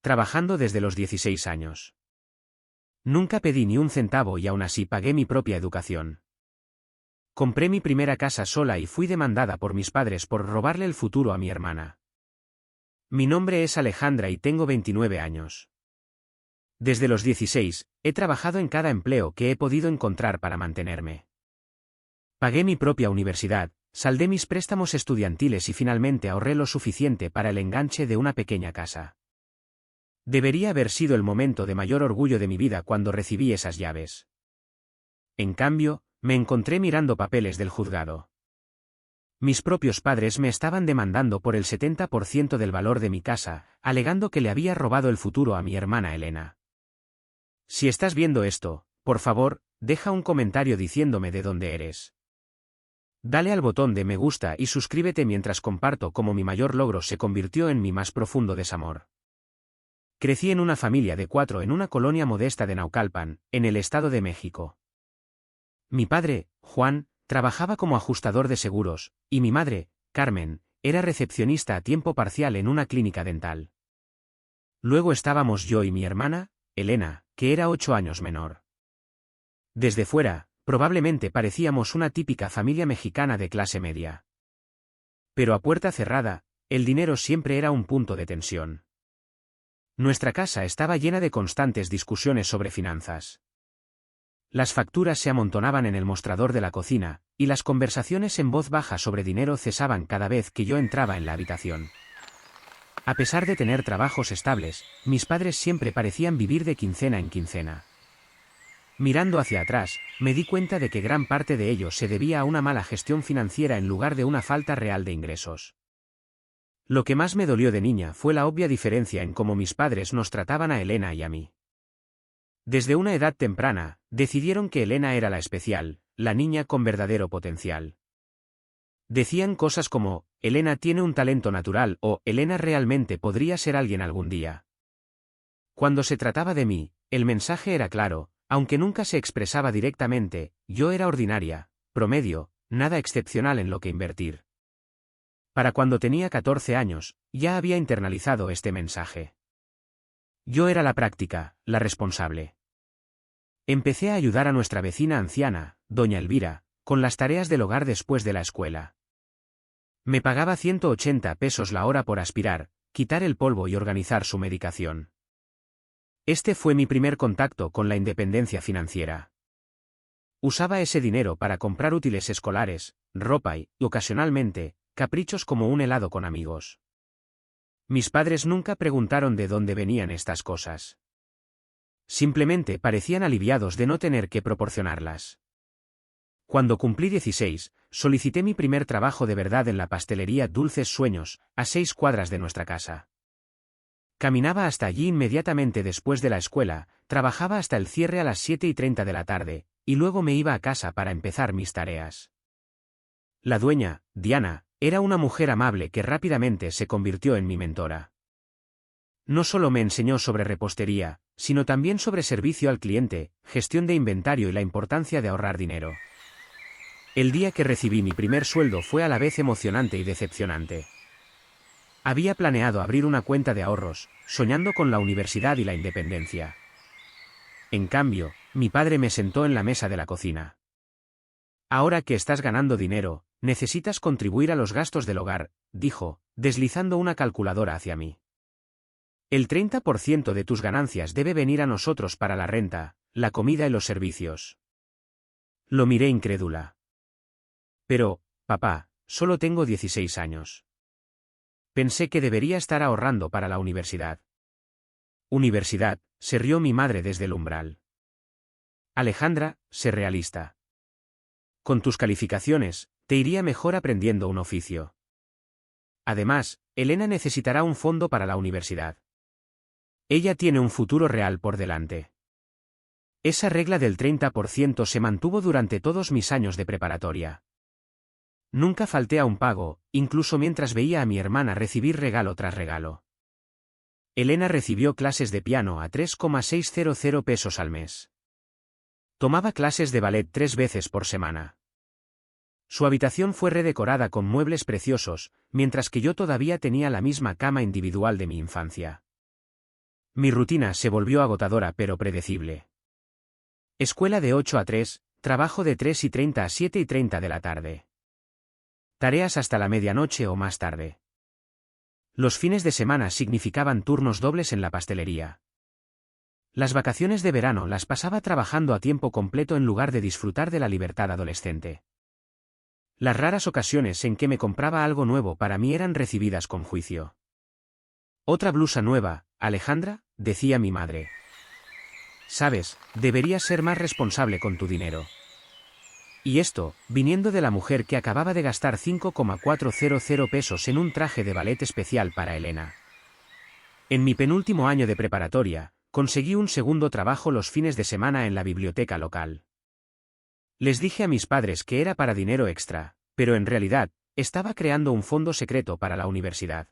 trabajando desde los 16 años. Nunca pedí ni un centavo y aún así pagué mi propia educación. Compré mi primera casa sola y fui demandada por mis padres por robarle el futuro a mi hermana. Mi nombre es Alejandra y tengo 29 años. Desde los 16, he trabajado en cada empleo que he podido encontrar para mantenerme. Pagué mi propia universidad, saldé mis préstamos estudiantiles y finalmente ahorré lo suficiente para el enganche de una pequeña casa. Debería haber sido el momento de mayor orgullo de mi vida cuando recibí esas llaves. En cambio, me encontré mirando papeles del juzgado. Mis propios padres me estaban demandando por el 70% del valor de mi casa, alegando que le había robado el futuro a mi hermana Elena. Si estás viendo esto, por favor, deja un comentario diciéndome de dónde eres. Dale al botón de me gusta y suscríbete mientras comparto cómo mi mayor logro se convirtió en mi más profundo desamor. Crecí en una familia de 4 en una colonia modesta de Naucalpan, en el Estado de México. Mi padre, Juan, trabajaba como ajustador de seguros, y mi madre, Carmen, era recepcionista a tiempo parcial en una clínica dental. Luego estábamos yo y mi hermana, Elena, que era 8 años menor. Desde fuera, probablemente parecíamos una típica familia mexicana de clase media. Pero a puerta cerrada, el dinero siempre era un punto de tensión. Nuestra casa estaba llena de constantes discusiones sobre finanzas. Las facturas se amontonaban en el mostrador de la cocina, y las conversaciones en voz baja sobre dinero cesaban cada vez que yo entraba en la habitación. A pesar de tener trabajos estables, mis padres siempre parecían vivir de quincena en quincena. Mirando hacia atrás, me di cuenta de que gran parte de ello se debía a una mala gestión financiera en lugar de una falta real de ingresos. Lo que más me dolió de niña fue la obvia diferencia en cómo mis padres nos trataban a Elena y a mí. Desde una edad temprana, decidieron que Elena era la especial, la niña con verdadero potencial. Decían cosas como, Elena tiene un talento natural o Elena realmente podría ser alguien algún día. Cuando se trataba de mí, el mensaje era claro, aunque nunca se expresaba directamente, yo era ordinaria, promedio, nada excepcional en lo que invertir. Para cuando tenía 14 años, ya había internalizado este mensaje. Yo era la práctica, la responsable. Empecé a ayudar a nuestra vecina anciana, doña Elvira, con las tareas del hogar después de la escuela. Me pagaba 180 pesos la hora por aspirar, quitar el polvo y organizar su medicación. Este fue mi primer contacto con la independencia financiera. Usaba ese dinero para comprar útiles escolares, ropa y, ocasionalmente, caprichos como un helado con amigos. Mis padres nunca preguntaron de dónde venían estas cosas. Simplemente parecían aliviados de no tener que proporcionarlas. Cuando cumplí 16, solicité mi primer trabajo de verdad en la pastelería Dulces Sueños, a 6 cuadras de nuestra casa. Caminaba hasta allí inmediatamente después de la escuela, trabajaba hasta el cierre a las 7:30 de la tarde, y luego me iba a casa para empezar mis tareas. La dueña, Diana, era una mujer amable que rápidamente se convirtió en mi mentora. No solo me enseñó sobre repostería, sino también sobre servicio al cliente, gestión de inventario y la importancia de ahorrar dinero. El día que recibí mi primer sueldo fue a la vez emocionante y decepcionante. Había planeado abrir una cuenta de ahorros, soñando con la universidad y la independencia. En cambio, mi padre me sentó en la mesa de la cocina. Ahora que estás ganando dinero, necesitas contribuir a los gastos del hogar, dijo, deslizando una calculadora hacia mí. El 30% de tus ganancias debe venir a nosotros para la renta, la comida y los servicios. Lo miré incrédula. Pero, papá, solo tengo 16 años. Pensé que debería estar ahorrando para la universidad. Universidad, se rió mi madre desde el umbral. Alejandra, sé realista. Con tus calificaciones, te iría mejor aprendiendo un oficio. Además, Elena necesitará un fondo para la universidad. Ella tiene un futuro real por delante. Esa regla del 30% se mantuvo durante todos mis años de preparatoria. Nunca falté a un pago, incluso mientras veía a mi hermana recibir regalo tras regalo. Elena recibió clases de piano a 3,600 pesos al mes. Tomaba clases de ballet 3 veces por semana. Su habitación fue redecorada con muebles preciosos, mientras que yo todavía tenía la misma cama individual de mi infancia. Mi rutina se volvió agotadora pero predecible. Escuela de 8 a 3, trabajo de 3:30 a 7:30 de la tarde. Tareas hasta la medianoche o más tarde. Los fines de semana significaban turnos dobles en la pastelería. Las vacaciones de verano las pasaba trabajando a tiempo completo en lugar de disfrutar de la libertad adolescente. Las raras ocasiones en que me compraba algo nuevo para mí eran recibidas con juicio. «Otra blusa nueva, Alejandra», decía mi madre. «Sabes, deberías ser más responsable con tu dinero». Y esto, viniendo de la mujer que acababa de gastar 5,400 pesos en un traje de ballet especial para Elena. En mi penúltimo año de preparatoria, conseguí un segundo trabajo los fines de semana en la biblioteca local. Les dije a mis padres que era para dinero extra, pero en realidad, estaba creando un fondo secreto para la universidad.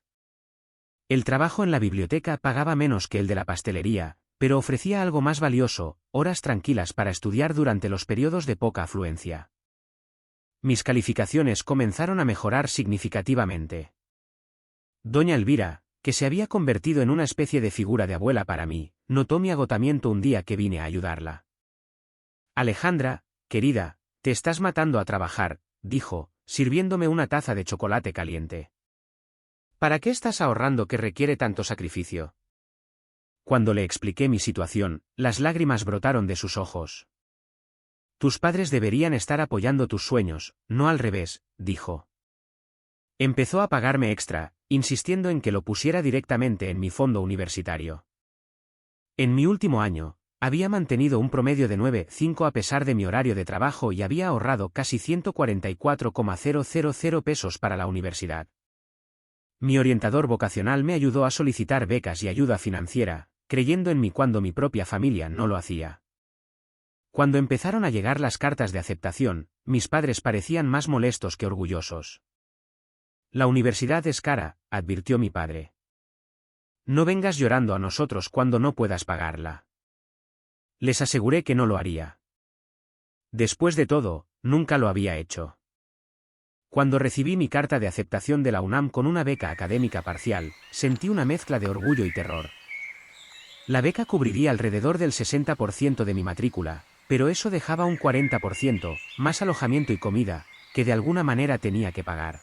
El trabajo en la biblioteca pagaba menos que el de la pastelería, pero ofrecía algo más valioso, horas tranquilas para estudiar durante los periodos de poca afluencia. Mis calificaciones comenzaron a mejorar significativamente. Doña Elvira, que se había convertido en una especie de figura de abuela para mí, notó mi agotamiento un día que vine a ayudarla. «Alejandra, querida, te estás matando a trabajar», dijo, sirviéndome una taza de chocolate caliente. «¿Para qué estás ahorrando que requiere tanto sacrificio?». Cuando le expliqué mi situación, las lágrimas brotaron de sus ojos. «Tus padres deberían estar apoyando tus sueños, no al revés», dijo. Empezó a pagarme extra, insistiendo en que lo pusiera directamente en mi fondo universitario. En mi último año, había mantenido un promedio de 9,5 a pesar de mi horario de trabajo y había ahorrado casi 144,000 pesos para la universidad. Mi orientador vocacional me ayudó a solicitar becas y ayuda financiera, creyendo en mí cuando mi propia familia no lo hacía. Cuando empezaron a llegar las cartas de aceptación, mis padres parecían más molestos que orgullosos. «La universidad es cara», advirtió mi padre. «No vengas llorando a nosotros cuando no puedas pagarla». Les aseguré que no lo haría. Después de todo, nunca lo había hecho. Cuando recibí mi carta de aceptación de la UNAM con una beca académica parcial, sentí una mezcla de orgullo y terror. La beca cubriría alrededor del 60% de mi matrícula, pero eso dejaba un 40%, más alojamiento y comida, que de alguna manera tenía que pagar.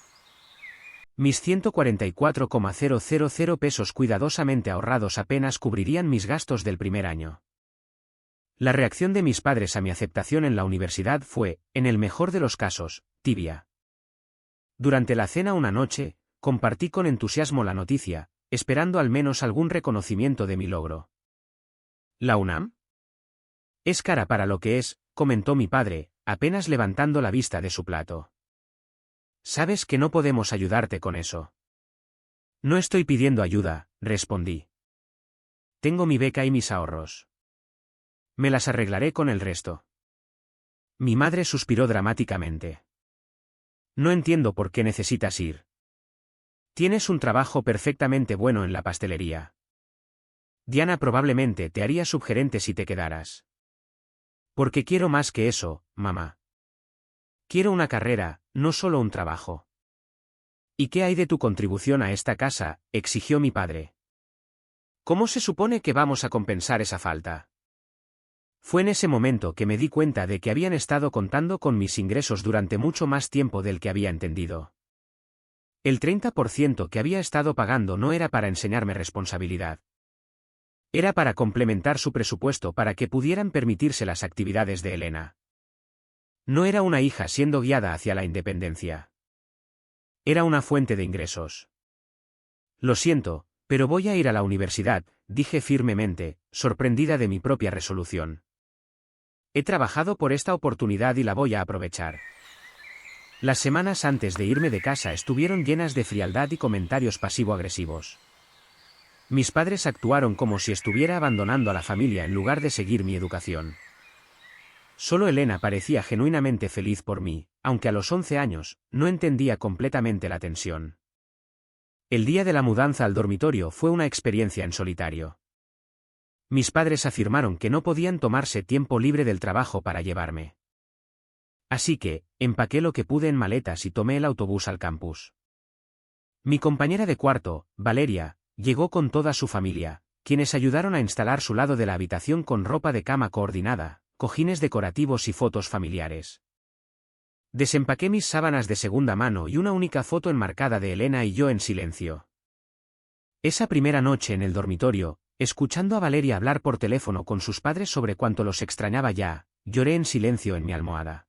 Mis 144,000 pesos cuidadosamente ahorrados apenas cubrirían mis gastos del primer año. La reacción de mis padres a mi aceptación en la universidad fue, en el mejor de los casos, tibia. Durante la cena una noche, compartí con entusiasmo la noticia, esperando al menos algún reconocimiento de mi logro. ¿La UNAM? Es cara para lo que es, comentó mi padre, apenas levantando la vista de su plato. Sabes que no podemos ayudarte con eso. No estoy pidiendo ayuda, respondí. Tengo mi beca y mis ahorros. Me las arreglaré con el resto. Mi madre suspiró dramáticamente. No entiendo por qué necesitas ir. Tienes un trabajo perfectamente bueno en la pastelería. Diana probablemente te haría subgerente si te quedaras. Porque quiero más que eso, mamá. Quiero una carrera, no solo un trabajo. ¿Y qué hay de tu contribución a esta casa?, exigió mi padre. ¿Cómo se supone que vamos a compensar esa falta? Fue en ese momento que me di cuenta de que habían estado contando con mis ingresos durante mucho más tiempo del que había entendido. El 30% que había estado pagando no era para enseñarme responsabilidad. Era para complementar su presupuesto para que pudieran permitirse las actividades de Elena. No era una hija siendo guiada hacia la independencia. Era una fuente de ingresos. Lo siento, pero voy a ir a la universidad, dije firmemente, sorprendida de mi propia resolución. He trabajado por esta oportunidad y la voy a aprovechar. Las semanas antes de irme de casa estuvieron llenas de frialdad y comentarios pasivo-agresivos. Mis padres actuaron como si estuviera abandonando a la familia en lugar de seguir mi educación. Solo Elena parecía genuinamente feliz por mí, aunque a los 11 años, no entendía completamente la tensión. El día de la mudanza al dormitorio fue una experiencia en solitario. Mis padres afirmaron que no podían tomarse tiempo libre del trabajo para llevarme. Así que, empaqué lo que pude en maletas y tomé el autobús al campus. Mi compañera de cuarto, Valeria, llegó con toda su familia, quienes ayudaron a instalar su lado de la habitación con ropa de cama coordinada, cojines decorativos y fotos familiares. Desempaqué mis sábanas de segunda mano y una única foto enmarcada de Elena y yo en silencio. Esa primera noche en el dormitorio, escuchando a Valeria hablar por teléfono con sus padres sobre cuánto los extrañaba ya, lloré en silencio en mi almohada.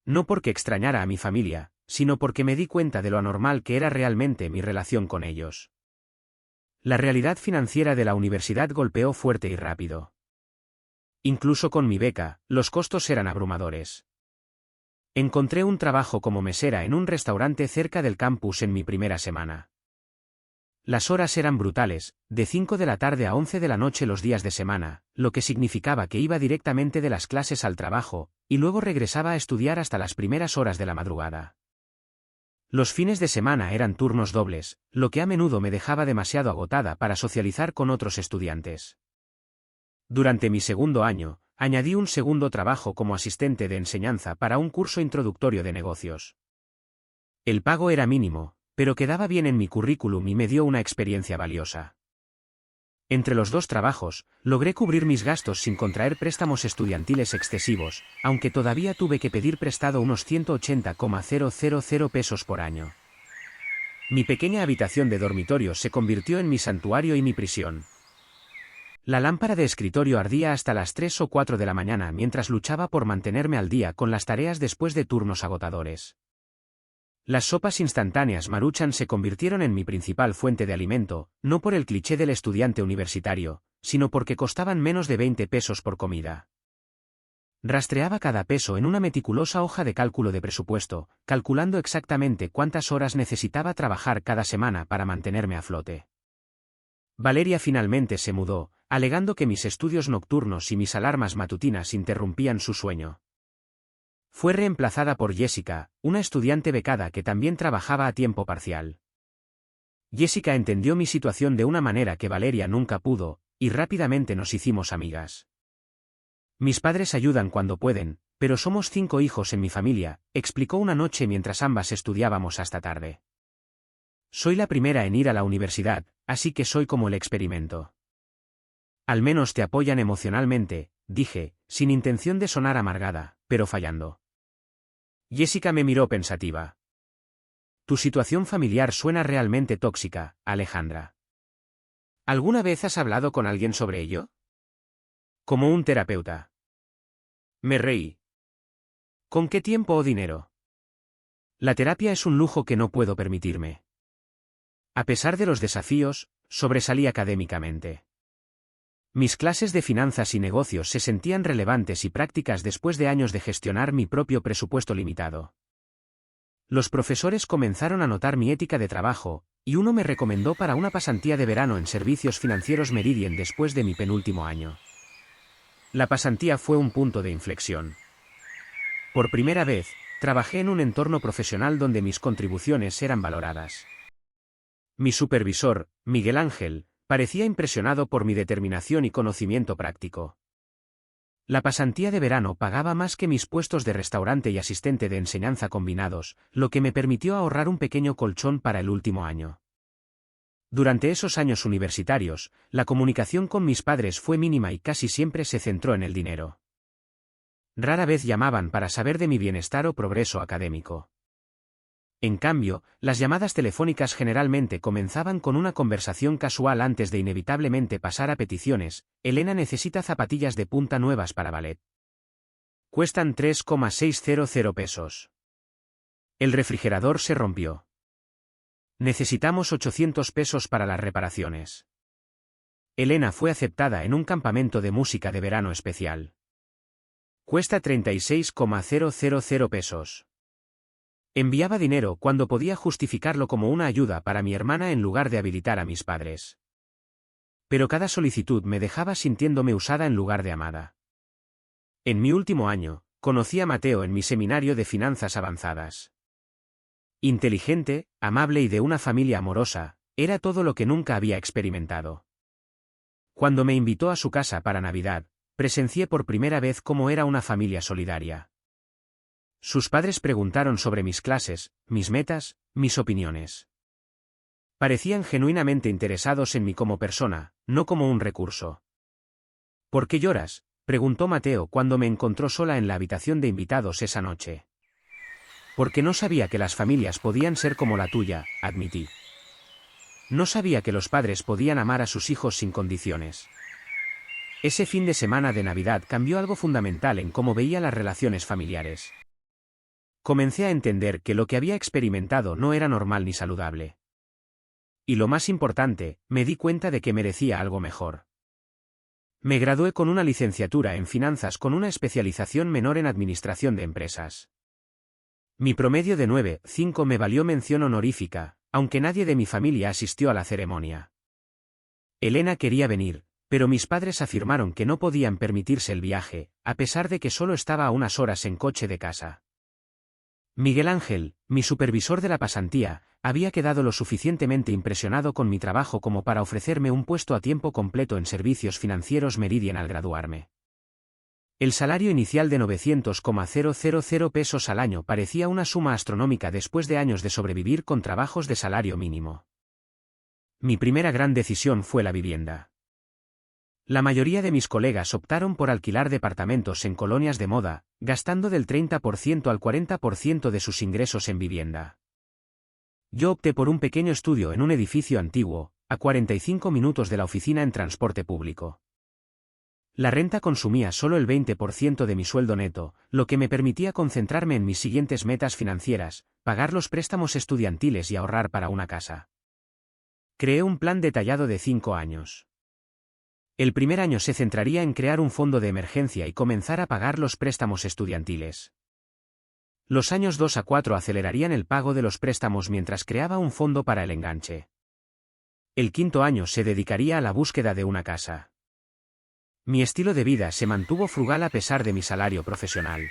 No porque extrañara a mi familia, sino porque me di cuenta de lo anormal que era realmente mi relación con ellos. La realidad financiera de la universidad golpeó fuerte y rápido. Incluso con mi beca, los costos eran abrumadores. Encontré un trabajo como mesera en un restaurante cerca del campus en mi primera semana. Las horas eran brutales, de 5 de la tarde a 11 de la noche los días de semana, lo que significaba que iba directamente de las clases al trabajo, y luego regresaba a estudiar hasta las primeras horas de la madrugada. Los fines de semana eran turnos dobles, lo que a menudo me dejaba demasiado agotada para socializar con otros estudiantes. Durante mi segundo año, añadí un segundo trabajo como asistente de enseñanza para un curso introductorio de negocios. El pago era mínimo, pero quedaba bien en mi currículum y me dio una experiencia valiosa. Entre los dos trabajos, logré cubrir mis gastos sin contraer préstamos estudiantiles excesivos, aunque todavía tuve que pedir prestado unos 180,000 pesos por año. Mi pequeña habitación de dormitorio se convirtió en mi santuario y mi prisión. La lámpara de escritorio ardía hasta las 3 o 4 de la mañana mientras luchaba por mantenerme al día con las tareas después de turnos agotadores. Las sopas instantáneas Maruchan se convirtieron en mi principal fuente de alimento, no por el cliché del estudiante universitario, sino porque costaban menos de 20 pesos por comida. Rastreaba cada peso en una meticulosa hoja de cálculo de presupuesto, calculando exactamente cuántas horas necesitaba trabajar cada semana para mantenerme a flote. Valeria finalmente se mudó, alegando que mis estudios nocturnos y mis alarmas matutinas interrumpían su sueño. Fue reemplazada por Jessica, una estudiante becada que también trabajaba a tiempo parcial. Jessica entendió mi situación de una manera que Valeria nunca pudo, y rápidamente nos hicimos amigas. Mis padres ayudan cuando pueden, pero somos 5 hijos en mi familia, explicó una noche mientras ambas estudiábamos hasta tarde. Soy la primera en ir a la universidad, así que soy como el experimento. Al menos te apoyan emocionalmente, dije, sin intención de sonar amargada, pero fallando. Jessica me miró pensativa. Tu situación familiar suena realmente tóxica, Alejandra. ¿Alguna vez has hablado con alguien sobre ello? Como un terapeuta. Me reí. ¿Con qué tiempo o dinero? La terapia es un lujo que no puedo permitirme. A pesar de los desafíos, sobresalí académicamente. Mis clases de finanzas y negocios se sentían relevantes y prácticas después de años de gestionar mi propio presupuesto limitado. Los profesores comenzaron a notar mi ética de trabajo, y uno me recomendó para una pasantía de verano en Servicios Financieros Meridian después de mi penúltimo año. La pasantía fue un punto de inflexión. Por primera vez, trabajé en un entorno profesional donde mis contribuciones eran valoradas. Mi supervisor, Miguel Ángel, parecía impresionado por mi determinación y conocimiento práctico. La pasantía de verano pagaba más que mis puestos de restaurante y asistente de enseñanza combinados, lo que me permitió ahorrar un pequeño colchón para el último año. Durante esos años universitarios, la comunicación con mis padres fue mínima y casi siempre se centró en el dinero. Rara vez llamaban para saber de mi bienestar o progreso académico. En cambio, las llamadas telefónicas generalmente comenzaban con una conversación casual antes de inevitablemente pasar a peticiones. Elena necesita zapatillas de punta nuevas para ballet. Cuestan 3,600 pesos. El refrigerador se rompió. Necesitamos 800 pesos para las reparaciones. Elena fue aceptada en un campamento de música de verano especial. Cuesta 36,000 pesos. Enviaba dinero cuando podía justificarlo como una ayuda para mi hermana en lugar de habilitar a mis padres. Pero cada solicitud me dejaba sintiéndome usada en lugar de amada. En mi último año, conocí a Mateo en mi seminario de finanzas avanzadas. Inteligente, amable y de una familia amorosa, era todo lo que nunca había experimentado. Cuando me invitó a su casa para Navidad, presencié por primera vez cómo era una familia solidaria. Sus padres preguntaron sobre mis clases, mis metas, mis opiniones. Parecían genuinamente interesados en mí como persona, no como un recurso. ¿Por qué lloras?, preguntó Mateo cuando me encontró sola en la habitación de invitados esa noche. Porque no sabía que las familias podían ser como la tuya, admití. No sabía que los padres podían amar a sus hijos sin condiciones. Ese fin de semana de Navidad cambió algo fundamental en cómo veía las relaciones familiares. Comencé a entender que lo que había experimentado no era normal ni saludable. Y lo más importante, me di cuenta de que merecía algo mejor. Me gradué con una licenciatura en finanzas con una especialización menor en administración de empresas. Mi promedio de 9,5 me valió mención honorífica, aunque nadie de mi familia asistió a la ceremonia. Elena quería venir, pero mis padres afirmaron que no podían permitirse el viaje, a pesar de que solo estaba a unas horas en coche de casa. Miguel Ángel, mi supervisor de la pasantía, había quedado lo suficientemente impresionado con mi trabajo como para ofrecerme un puesto a tiempo completo en servicios financieros Meridian al graduarme. El salario inicial de 900,000 pesos al año parecía una suma astronómica después de años de sobrevivir con trabajos de salario mínimo. Mi primera gran decisión fue la vivienda. La mayoría de mis colegas optaron por alquilar departamentos en colonias de moda, gastando del 30% al 40% de sus ingresos en vivienda. Yo opté por un pequeño estudio en un edificio antiguo, a 45 minutos de la oficina en transporte público. La renta consumía solo el 20% de mi sueldo neto, lo que me permitía concentrarme en mis siguientes metas financieras, pagar los préstamos estudiantiles y ahorrar para una casa. Creé un plan detallado de 5 años. El primer año se centraría en crear un fondo de emergencia y comenzar a pagar los préstamos estudiantiles. Los años 2 a 4 acelerarían el pago de los préstamos mientras creaba un fondo para el enganche. El quinto año se dedicaría a la búsqueda de una casa. Mi estilo de vida se mantuvo frugal a pesar de mi salario profesional.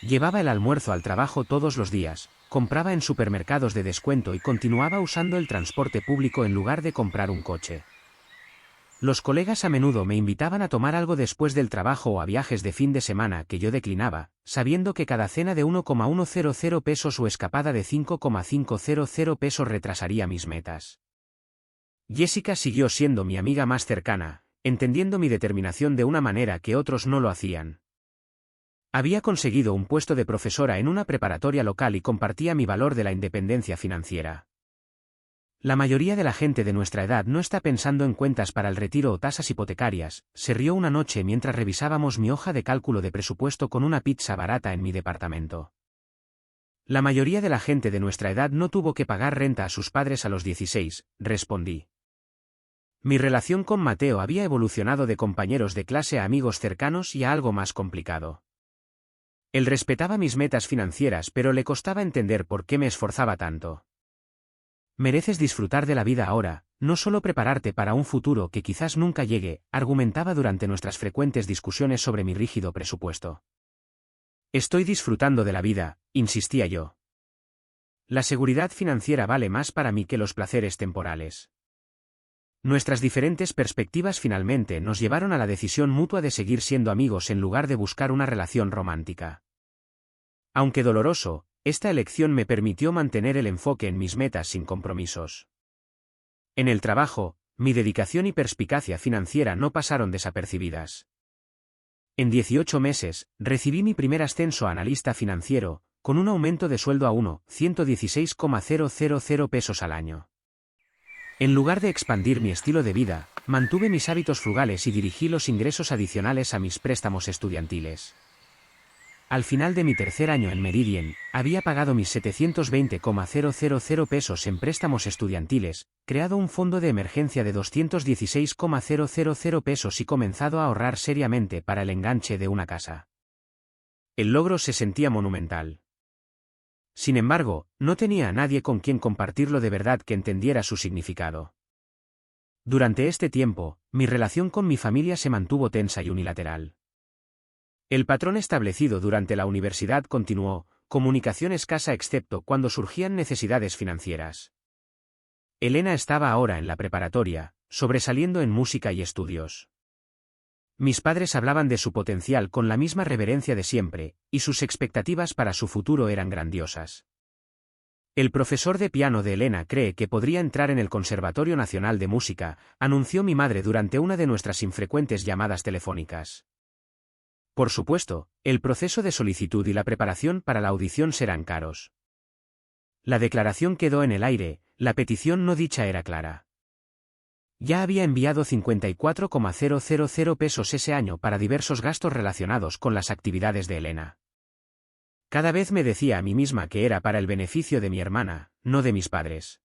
Llevaba el almuerzo al trabajo todos los días, compraba en supermercados de descuento y continuaba usando el transporte público en lugar de comprar un coche. Los colegas a menudo me invitaban a tomar algo después del trabajo o a viajes de fin de semana que yo declinaba, sabiendo que cada cena de 1,100 pesos o escapada de 5,500 pesos retrasaría mis metas. Jessica siguió siendo mi amiga más cercana, entendiendo mi determinación de una manera que otros no lo hacían. Había conseguido un puesto de profesora en una preparatoria local y compartía mi valor de la independencia financiera. La mayoría de la gente de nuestra edad no está pensando en cuentas para el retiro o tasas hipotecarias, se rió una noche mientras revisábamos mi hoja de cálculo de presupuesto con una pizza barata en mi departamento. La mayoría de la gente de nuestra edad no tuvo que pagar renta a sus padres a los 16, respondí. Mi relación con Mateo había evolucionado de compañeros de clase a amigos cercanos y a algo más complicado. Él respetaba mis metas financieras, pero le costaba entender por qué me esforzaba tanto. Mereces disfrutar de la vida ahora, no solo prepararte para un futuro que quizás nunca llegue, argumentaba durante nuestras frecuentes discusiones sobre mi rígido presupuesto. Estoy disfrutando de la vida, insistía yo. La seguridad financiera vale más para mí que los placeres temporales. Nuestras diferentes perspectivas finalmente nos llevaron a la decisión mutua de seguir siendo amigos en lugar de buscar una relación romántica. Aunque doloroso, esta elección me permitió mantener el enfoque en mis metas sin compromisos. En el trabajo, mi dedicación y perspicacia financiera no pasaron desapercibidas. En 18 meses, recibí mi primer ascenso a analista financiero, con un aumento de sueldo a 116,000 pesos al año. En lugar de expandir mi estilo de vida, mantuve mis hábitos frugales y dirigí los ingresos adicionales a mis préstamos estudiantiles. Al final de mi tercer año en Meridian, había pagado mis 720,000 pesos en préstamos estudiantiles, creado un fondo de emergencia de 216,000 pesos y comenzado a ahorrar seriamente para el enganche de una casa. El logro se sentía monumental. Sin embargo, no tenía a nadie con quien compartirlo de verdad que entendiera su significado. Durante este tiempo, mi relación con mi familia se mantuvo tensa y unilateral. El patrón establecido durante la universidad continuó, comunicación escasa excepto cuando surgían necesidades financieras. Elena estaba ahora en la preparatoria, sobresaliendo en música y estudios. Mis padres hablaban de su potencial con la misma reverencia de siempre, y sus expectativas para su futuro eran grandiosas. El profesor de piano de Elena cree que podría entrar en el Conservatorio Nacional de Música, anunció mi madre durante una de nuestras infrecuentes llamadas telefónicas. Por supuesto, el proceso de solicitud y la preparación para la audición serán caros. La declaración quedó en el aire, la petición no dicha era clara. Ya había enviado 54,000 pesos ese año para diversos gastos relacionados con las actividades de Elena. Cada vez me decía a mí misma que era para el beneficio de mi hermana, no de mis padres.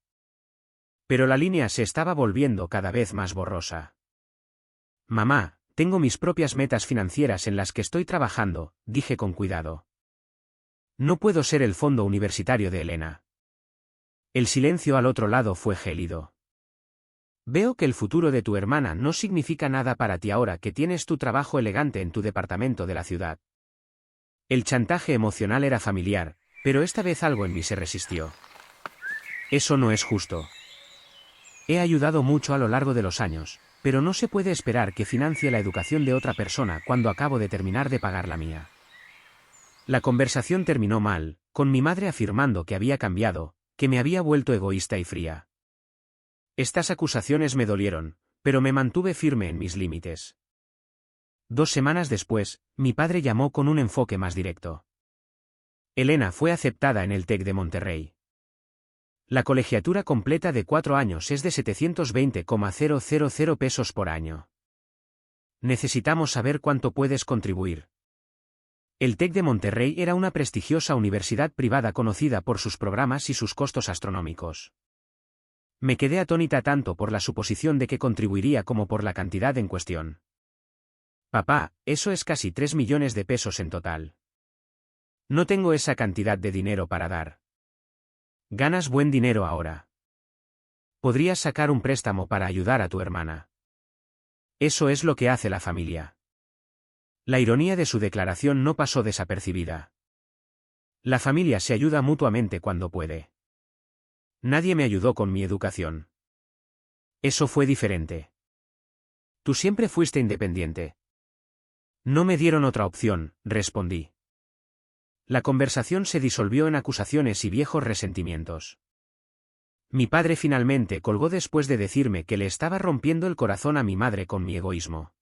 Pero la línea se estaba volviendo cada vez más borrosa. Mamá, tengo mis propias metas financieras en las que estoy trabajando, dije con cuidado. No puedo ser el fondo universitario de Elena. El silencio al otro lado fue gélido. Veo que el futuro de tu hermana no significa nada para ti ahora que tienes tu trabajo elegante en tu departamento de la ciudad. El chantaje emocional era familiar, pero esta vez algo en mí se resistió. Eso no es justo. He ayudado mucho a lo largo de los años, pero no se puede esperar que financie la educación de otra persona cuando acabo de terminar de pagar la mía. La conversación terminó mal, con mi madre afirmando que había cambiado, que me había vuelto egoísta y fría. Estas acusaciones me dolieron, pero me mantuve firme en mis límites. 2 semanas después, mi padre llamó con un enfoque más directo. Elena fue aceptada en el TEC de Monterrey. La colegiatura completa de 4 años es de 720,000 pesos por año. Necesitamos saber cuánto puedes contribuir. El TEC de Monterrey era una prestigiosa universidad privada conocida por sus programas y sus costos astronómicos. Me quedé atónita tanto por la suposición de que contribuiría como por la cantidad en cuestión. Papá, eso es casi 3 millones de pesos en total. No tengo esa cantidad de dinero para dar. Ganas buen dinero ahora. Podrías sacar un préstamo para ayudar a tu hermana. Eso es lo que hace la familia. La ironía de su declaración no pasó desapercibida. La familia se ayuda mutuamente cuando puede. Nadie me ayudó con mi educación. Eso fue diferente. Tú siempre fuiste independiente. No me dieron otra opción, respondí. La conversación se disolvió en acusaciones y viejos resentimientos. Mi padre finalmente colgó después de decirme que le estaba rompiendo el corazón a mi madre con mi egoísmo.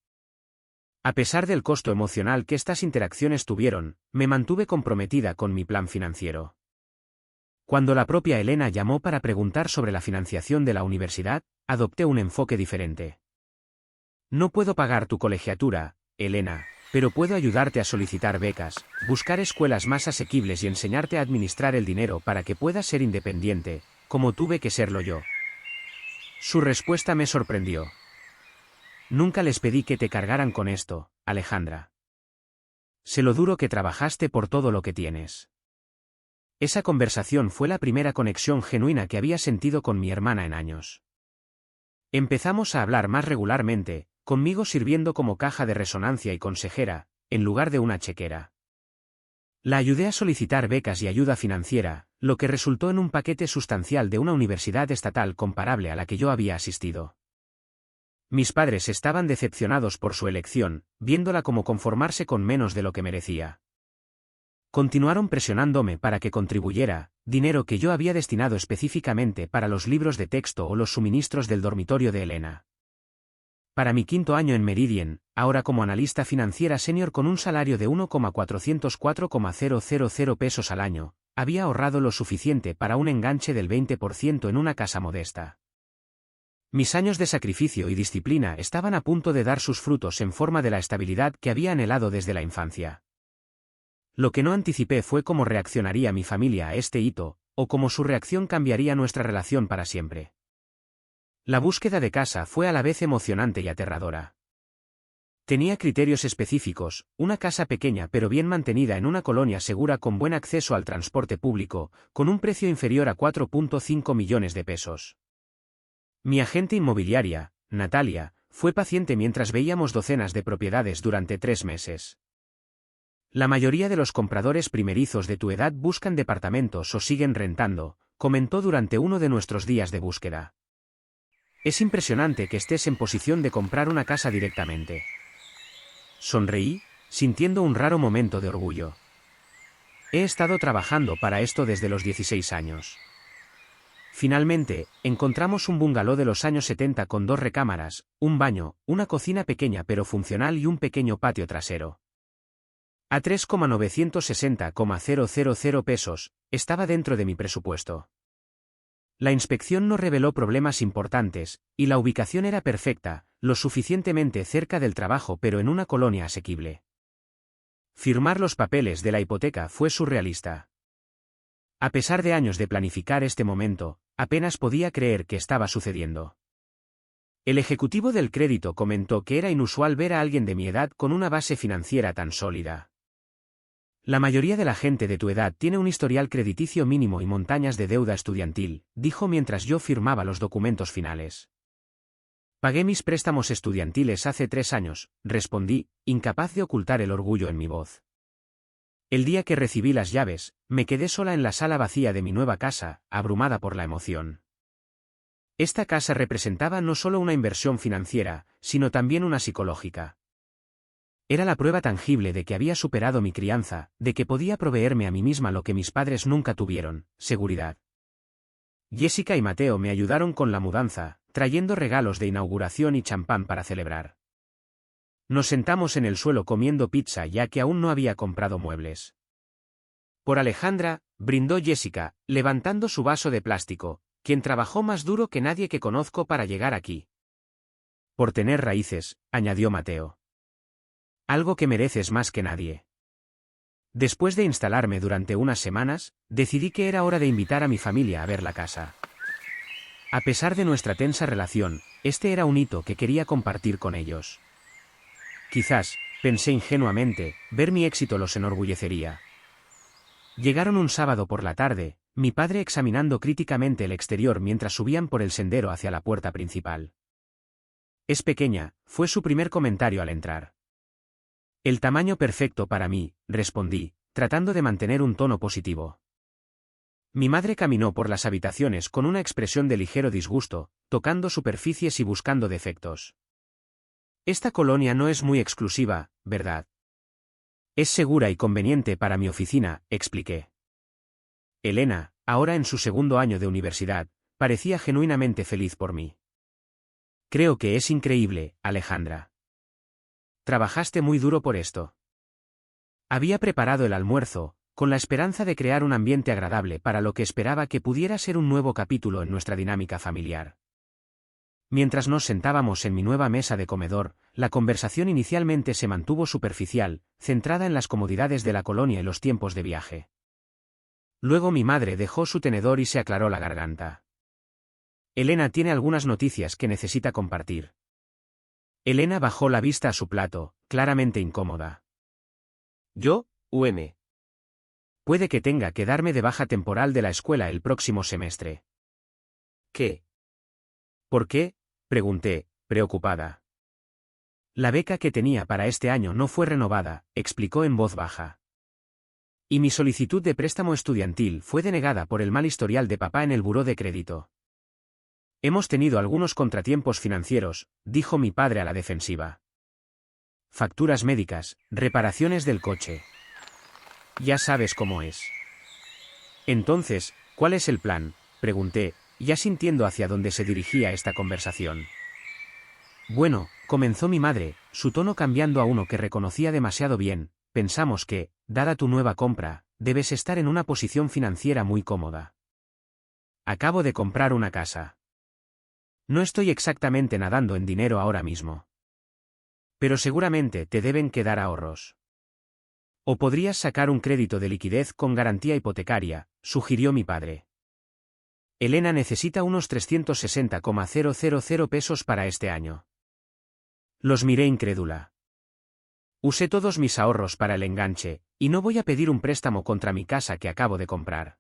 A pesar del costo emocional que estas interacciones tuvieron, me mantuve comprometida con mi plan financiero. Cuando la propia Elena llamó para preguntar sobre la financiación de la universidad, adopté un enfoque diferente. No puedo pagar tu colegiatura, Elena, pero puedo ayudarte a solicitar becas, buscar escuelas más asequibles y enseñarte a administrar el dinero para que puedas ser independiente, como tuve que serlo yo. Su respuesta me sorprendió. Nunca les pedí que te cargaran con esto, Alejandra. Sé lo duro que trabajaste por todo lo que tienes. Esa conversación fue la primera conexión genuina que había sentido con mi hermana en años. Empezamos a hablar más regularmente, conmigo sirviendo como caja de resonancia y consejera, en lugar de una chequera. La ayudé a solicitar becas y ayuda financiera, lo que resultó en un paquete sustancial de una universidad estatal comparable a la que yo había asistido. Mis padres estaban decepcionados por su elección, viéndola como conformarse con menos de lo que merecía. Continuaron presionándome para que contribuyera, dinero que yo había destinado específicamente para los libros de texto o los suministros del dormitorio de Elena. Para mi 5º año en Meridian, ahora como analista financiera senior con un salario de 1,404,000 pesos al año, había ahorrado lo suficiente para un enganche del 20% en una casa modesta. Mis años de sacrificio y disciplina estaban a punto de dar sus frutos en forma de la estabilidad que había anhelado desde la infancia. Lo que no anticipé fue cómo reaccionaría mi familia a este hito, o cómo su reacción cambiaría nuestra relación para siempre. La búsqueda de casa fue a la vez emocionante y aterradora. Tenía criterios específicos, una casa pequeña pero bien mantenida en una colonia segura con buen acceso al transporte público, con un precio inferior a 4,5 millones de pesos. Mi agente inmobiliaria, Natalia, fue paciente mientras veíamos docenas de propiedades durante 3 meses. La mayoría de los compradores primerizos de tu edad buscan departamentos o siguen rentando, comentó durante uno de nuestros días de búsqueda. Es impresionante que estés en posición de comprar una casa directamente. Sonreí, sintiendo un raro momento de orgullo. He estado trabajando para esto desde los 16 años. Finalmente, encontramos un bungalow de los años 70 con 2 recámaras, un baño, una cocina pequeña pero funcional y un pequeño patio trasero. A 3,960,000 pesos, estaba dentro de mi presupuesto. La inspección no reveló problemas importantes, y la ubicación era perfecta, lo suficientemente cerca del trabajo pero en una colonia asequible. Firmar los papeles de la hipoteca fue surrealista. A pesar de años de planificar este momento, apenas podía creer que estaba sucediendo. El ejecutivo del crédito comentó que era inusual ver a alguien de mi edad con una base financiera tan sólida. La mayoría de la gente de tu edad tiene un historial crediticio mínimo y montañas de deuda estudiantil, dijo mientras yo firmaba los documentos finales. Pagué mis préstamos estudiantiles hace 3 años, respondí, incapaz de ocultar el orgullo en mi voz. El día que recibí las llaves, me quedé sola en la sala vacía de mi nueva casa, abrumada por la emoción. Esta casa representaba no solo una inversión financiera, sino también una psicológica. Era la prueba tangible de que había superado mi crianza, de que podía proveerme a mí misma lo que mis padres nunca tuvieron, seguridad. Jessica y Mateo me ayudaron con la mudanza, trayendo regalos de inauguración y champán para celebrar. Nos sentamos en el suelo comiendo pizza ya que aún no había comprado muebles. Por Alejandra, brindó Jessica, levantando su vaso de plástico, quien trabajó más duro que nadie que conozco para llegar aquí. Por tener raíces, añadió Mateo. Algo que mereces más que nadie. Después de instalarme durante unas semanas, decidí que era hora de invitar a mi familia a ver la casa. A pesar de nuestra tensa relación, este era un hito que quería compartir con ellos. Quizás, pensé ingenuamente, ver mi éxito los enorgullecería. Llegaron un sábado por la tarde, mi padre examinando críticamente el exterior mientras subían por el sendero hacia la puerta principal. Es pequeña, fue su primer comentario al entrar. El tamaño perfecto para mí, respondí, tratando de mantener un tono positivo. Mi madre caminó por las habitaciones con una expresión de ligero disgusto, tocando superficies y buscando defectos. Esta colonia no es muy exclusiva, ¿verdad? Es segura y conveniente para mi oficina, expliqué. Elena, ahora en su 2º año de universidad, parecía genuinamente feliz por mí. Creo que es increíble, Alejandra. Trabajaste muy duro por esto. Había preparado el almuerzo, con la esperanza de crear un ambiente agradable para lo que esperaba que pudiera ser un nuevo capítulo en nuestra dinámica familiar. Mientras nos sentábamos en mi nueva mesa de comedor, la conversación inicialmente se mantuvo superficial, centrada en las comodidades de la colonia y los tiempos de viaje. Luego mi madre dejó su tenedor y se aclaró la garganta. Elena tiene algunas noticias que necesita compartir. Elena bajó la vista a su plato, claramente incómoda. Yo, UM. Puede que tenga que darme de baja temporal de la escuela el próximo semestre. ¿Qué? ¿Por qué?, pregunté, preocupada. La beca que tenía para este año no fue renovada, explicó en voz baja. Y mi solicitud de préstamo estudiantil fue denegada por el mal historial de papá en el buró de crédito. Hemos tenido algunos contratiempos financieros, dijo mi padre a la defensiva. Facturas médicas, reparaciones del coche. Ya sabes cómo es. Entonces, ¿cuál es el plan?, pregunté, ya sintiendo hacia dónde se dirigía esta conversación. Bueno, comenzó mi madre, su tono cambiando a uno que reconocía demasiado bien, pensamos que, dada tu nueva compra, debes estar en una posición financiera muy cómoda. Acabo de comprar una casa. No estoy exactamente nadando en dinero ahora mismo. Pero seguramente te deben quedar ahorros. O podrías sacar un crédito de liquidez con garantía hipotecaria, sugirió mi padre. Elena necesita unos 360,000 pesos para este año. Los miré incrédula. Usé todos mis ahorros para el enganche, y no voy a pedir un préstamo contra mi casa que acabo de comprar.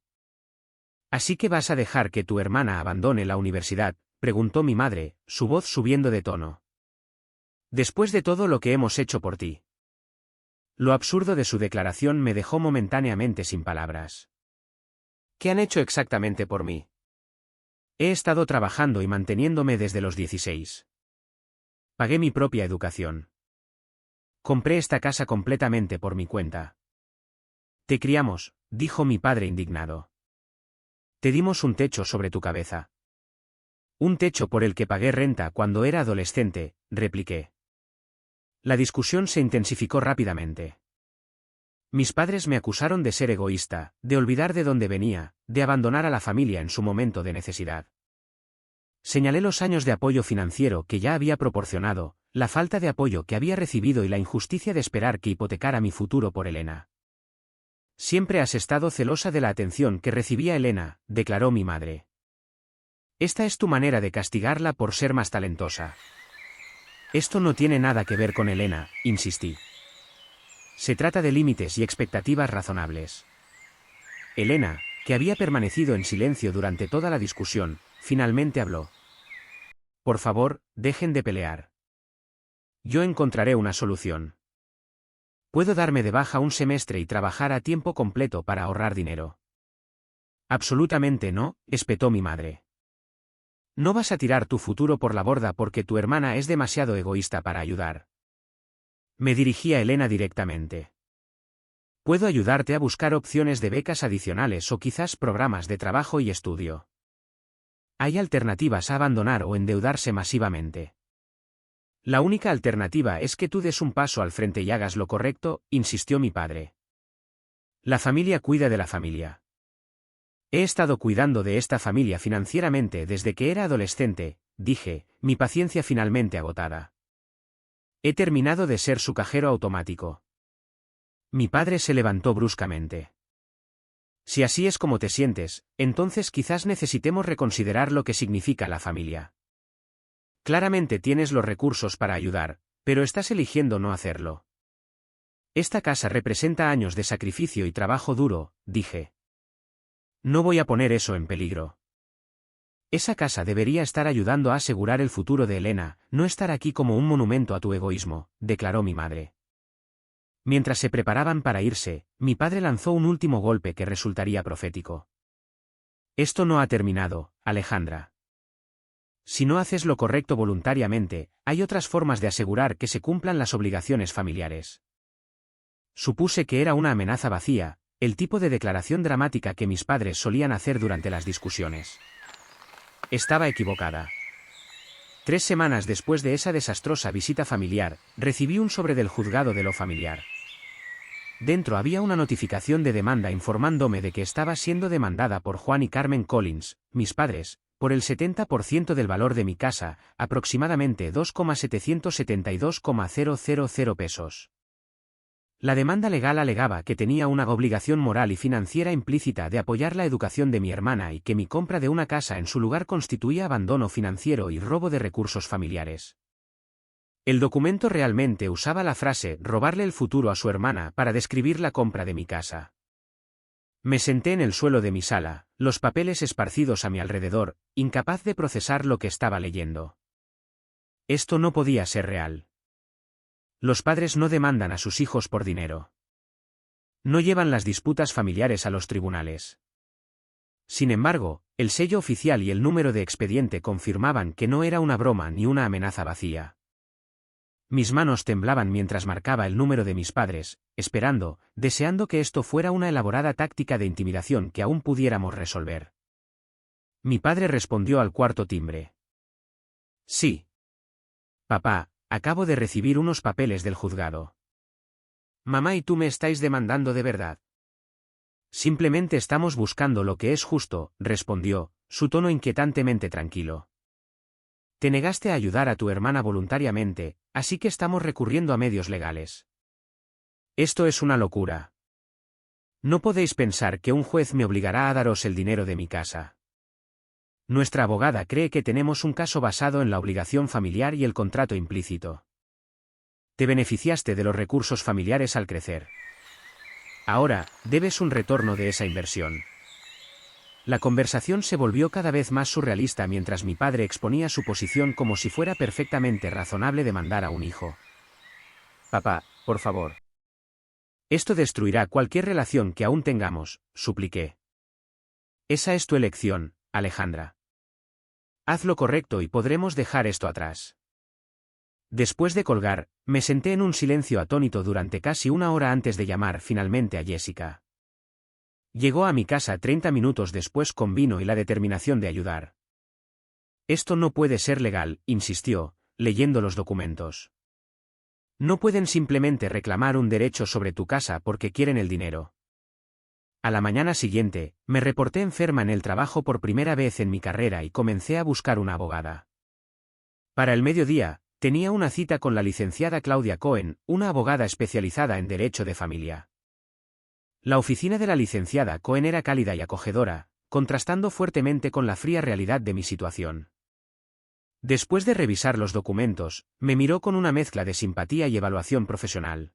¿Así que vas a dejar que tu hermana abandone la universidad?, preguntó mi madre, su voz subiendo de tono. Después de todo lo que hemos hecho por ti. Lo absurdo de su declaración me dejó momentáneamente sin palabras. ¿Qué han hecho exactamente por mí? He estado trabajando y manteniéndome desde los 16. Pagué mi propia educación. Compré esta casa completamente por mi cuenta. Te criamos, dijo mi padre indignado. Te dimos un techo sobre tu cabeza. Un techo por el que pagué renta cuando era adolescente, repliqué. La discusión se intensificó rápidamente. Mis padres me acusaron de ser egoísta, de olvidar de dónde venía, de abandonar a la familia en su momento de necesidad. Señalé los años de apoyo financiero que ya había proporcionado, la falta de apoyo que había recibido y la injusticia de esperar que hipotecara mi futuro por Elena. Siempre has estado celosa de la atención que recibía Elena, declaró mi madre. Esta es tu manera de castigarla por ser más talentosa. Esto no tiene nada que ver con Elena, insistí. Se trata de límites y expectativas razonables. Elena, que había permanecido en silencio durante toda la discusión, finalmente habló. Por favor, dejen de pelear. Yo encontraré una solución. Puedo darme de baja un semestre y trabajar a tiempo completo para ahorrar dinero. Absolutamente no, espetó mi madre. No vas a tirar tu futuro por la borda porque tu hermana es demasiado egoísta para ayudar. Me dirigí a Elena directamente. Puedo ayudarte a buscar opciones de becas adicionales o quizás programas de trabajo y estudio. Hay alternativas a abandonar o endeudarse masivamente. La única alternativa es que tú des un paso al frente y hagas lo correcto, insistió mi padre. La familia cuida de la familia. He estado cuidando de esta familia financieramente desde que era adolescente, dije, mi paciencia finalmente agotada. He terminado de ser su cajero automático. Mi padre se levantó bruscamente. Si así es como te sientes, entonces quizás necesitemos reconsiderar lo que significa la familia. Claramente tienes los recursos para ayudar, pero estás eligiendo no hacerlo. Esta casa representa años de sacrificio y trabajo duro, dije. No voy a poner eso en peligro. Esa casa debería estar ayudando a asegurar el futuro de Elena, no estar aquí como un monumento a tu egoísmo, declaró mi madre. Mientras se preparaban para irse, mi padre lanzó un último golpe que resultaría profético. Esto no ha terminado, Alejandra. Si no haces lo correcto voluntariamente, hay otras formas de asegurar que se cumplan las obligaciones familiares. Supuse que era una amenaza vacía, el tipo de declaración dramática que mis padres solían hacer durante las discusiones. Estaba equivocada. 3 semanas después de esa desastrosa visita familiar, recibí un sobre del juzgado de lo familiar. Dentro había una notificación de demanda informándome de que estaba siendo demandada por Juan y Carmen Collins, mis padres, por el 70% del valor de mi casa, aproximadamente 2,772,000 pesos. La demanda legal alegaba que tenía una obligación moral y financiera implícita de apoyar la educación de mi hermana y que mi compra de una casa en su lugar constituía abandono financiero y robo de recursos familiares. El documento realmente usaba la frase «robarle el futuro a su hermana» para describir la compra de mi casa. Me senté en el suelo de mi sala, los papeles esparcidos a mi alrededor, incapaz de procesar lo que estaba leyendo. Esto no podía ser real. Los padres no demandan a sus hijos por dinero. No llevan las disputas familiares a los tribunales. Sin embargo, el sello oficial y el número de expediente confirmaban que no era una broma ni una amenaza vacía. Mis manos temblaban mientras marcaba el número de mis padres, esperando, deseando que esto fuera una elaborada táctica de intimidación que aún pudiéramos resolver. Mi padre respondió al cuarto timbre. Sí. Papá, acabo de recibir unos papeles del juzgado. Mamá y tú me estáis demandando de verdad. Simplemente estamos buscando lo que es justo, respondió, su tono inquietantemente tranquilo. Te negaste a ayudar a tu hermana voluntariamente, así que estamos recurriendo a medios legales. Esto es una locura. No podéis pensar que un juez me obligará a daros el dinero de mi casa. Nuestra abogada cree que tenemos un caso basado en la obligación familiar y el contrato implícito. Te beneficiaste de los recursos familiares al crecer. Ahora, debes un retorno de esa inversión. La conversación se volvió cada vez más surrealista mientras mi padre exponía su posición como si fuera perfectamente razonable demandar a un hijo. Papá, por favor. Esto destruirá cualquier relación que aún tengamos, supliqué. Esa es tu elección, Alejandra. Haz lo correcto y podremos dejar esto atrás. Después de colgar, me senté en un silencio atónito durante casi 1 hora antes de llamar finalmente a Jessica. Llegó a mi casa 30 minutos después con vino y la determinación de ayudar. Esto no puede ser legal, insistió, leyendo los documentos. No pueden simplemente reclamar un derecho sobre tu casa porque quieren el dinero. A la mañana siguiente, me reporté enferma en el trabajo por primera vez en mi carrera y comencé a buscar una abogada. Para el mediodía, tenía una cita con la licenciada Claudia Cohen, una abogada especializada en derecho de familia. La oficina de la licenciada Cohen era cálida y acogedora, contrastando fuertemente con la fría realidad de mi situación. Después de revisar los documentos, me miró con una mezcla de simpatía y evaluación profesional.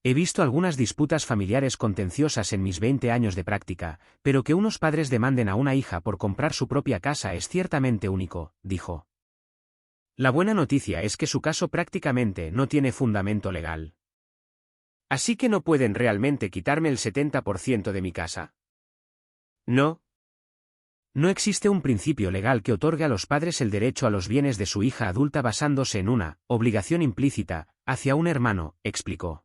He visto algunas disputas familiares contenciosas en mis 20 años de práctica, pero que unos padres demanden a una hija por comprar su propia casa es ciertamente único, dijo. La buena noticia es que su caso prácticamente no tiene fundamento legal. Así que no pueden realmente quitarme el 70% de mi casa. No. No existe un principio legal que otorgue a los padres el derecho a los bienes de su hija adulta basándose en una obligación implícita hacia un hermano, explicó.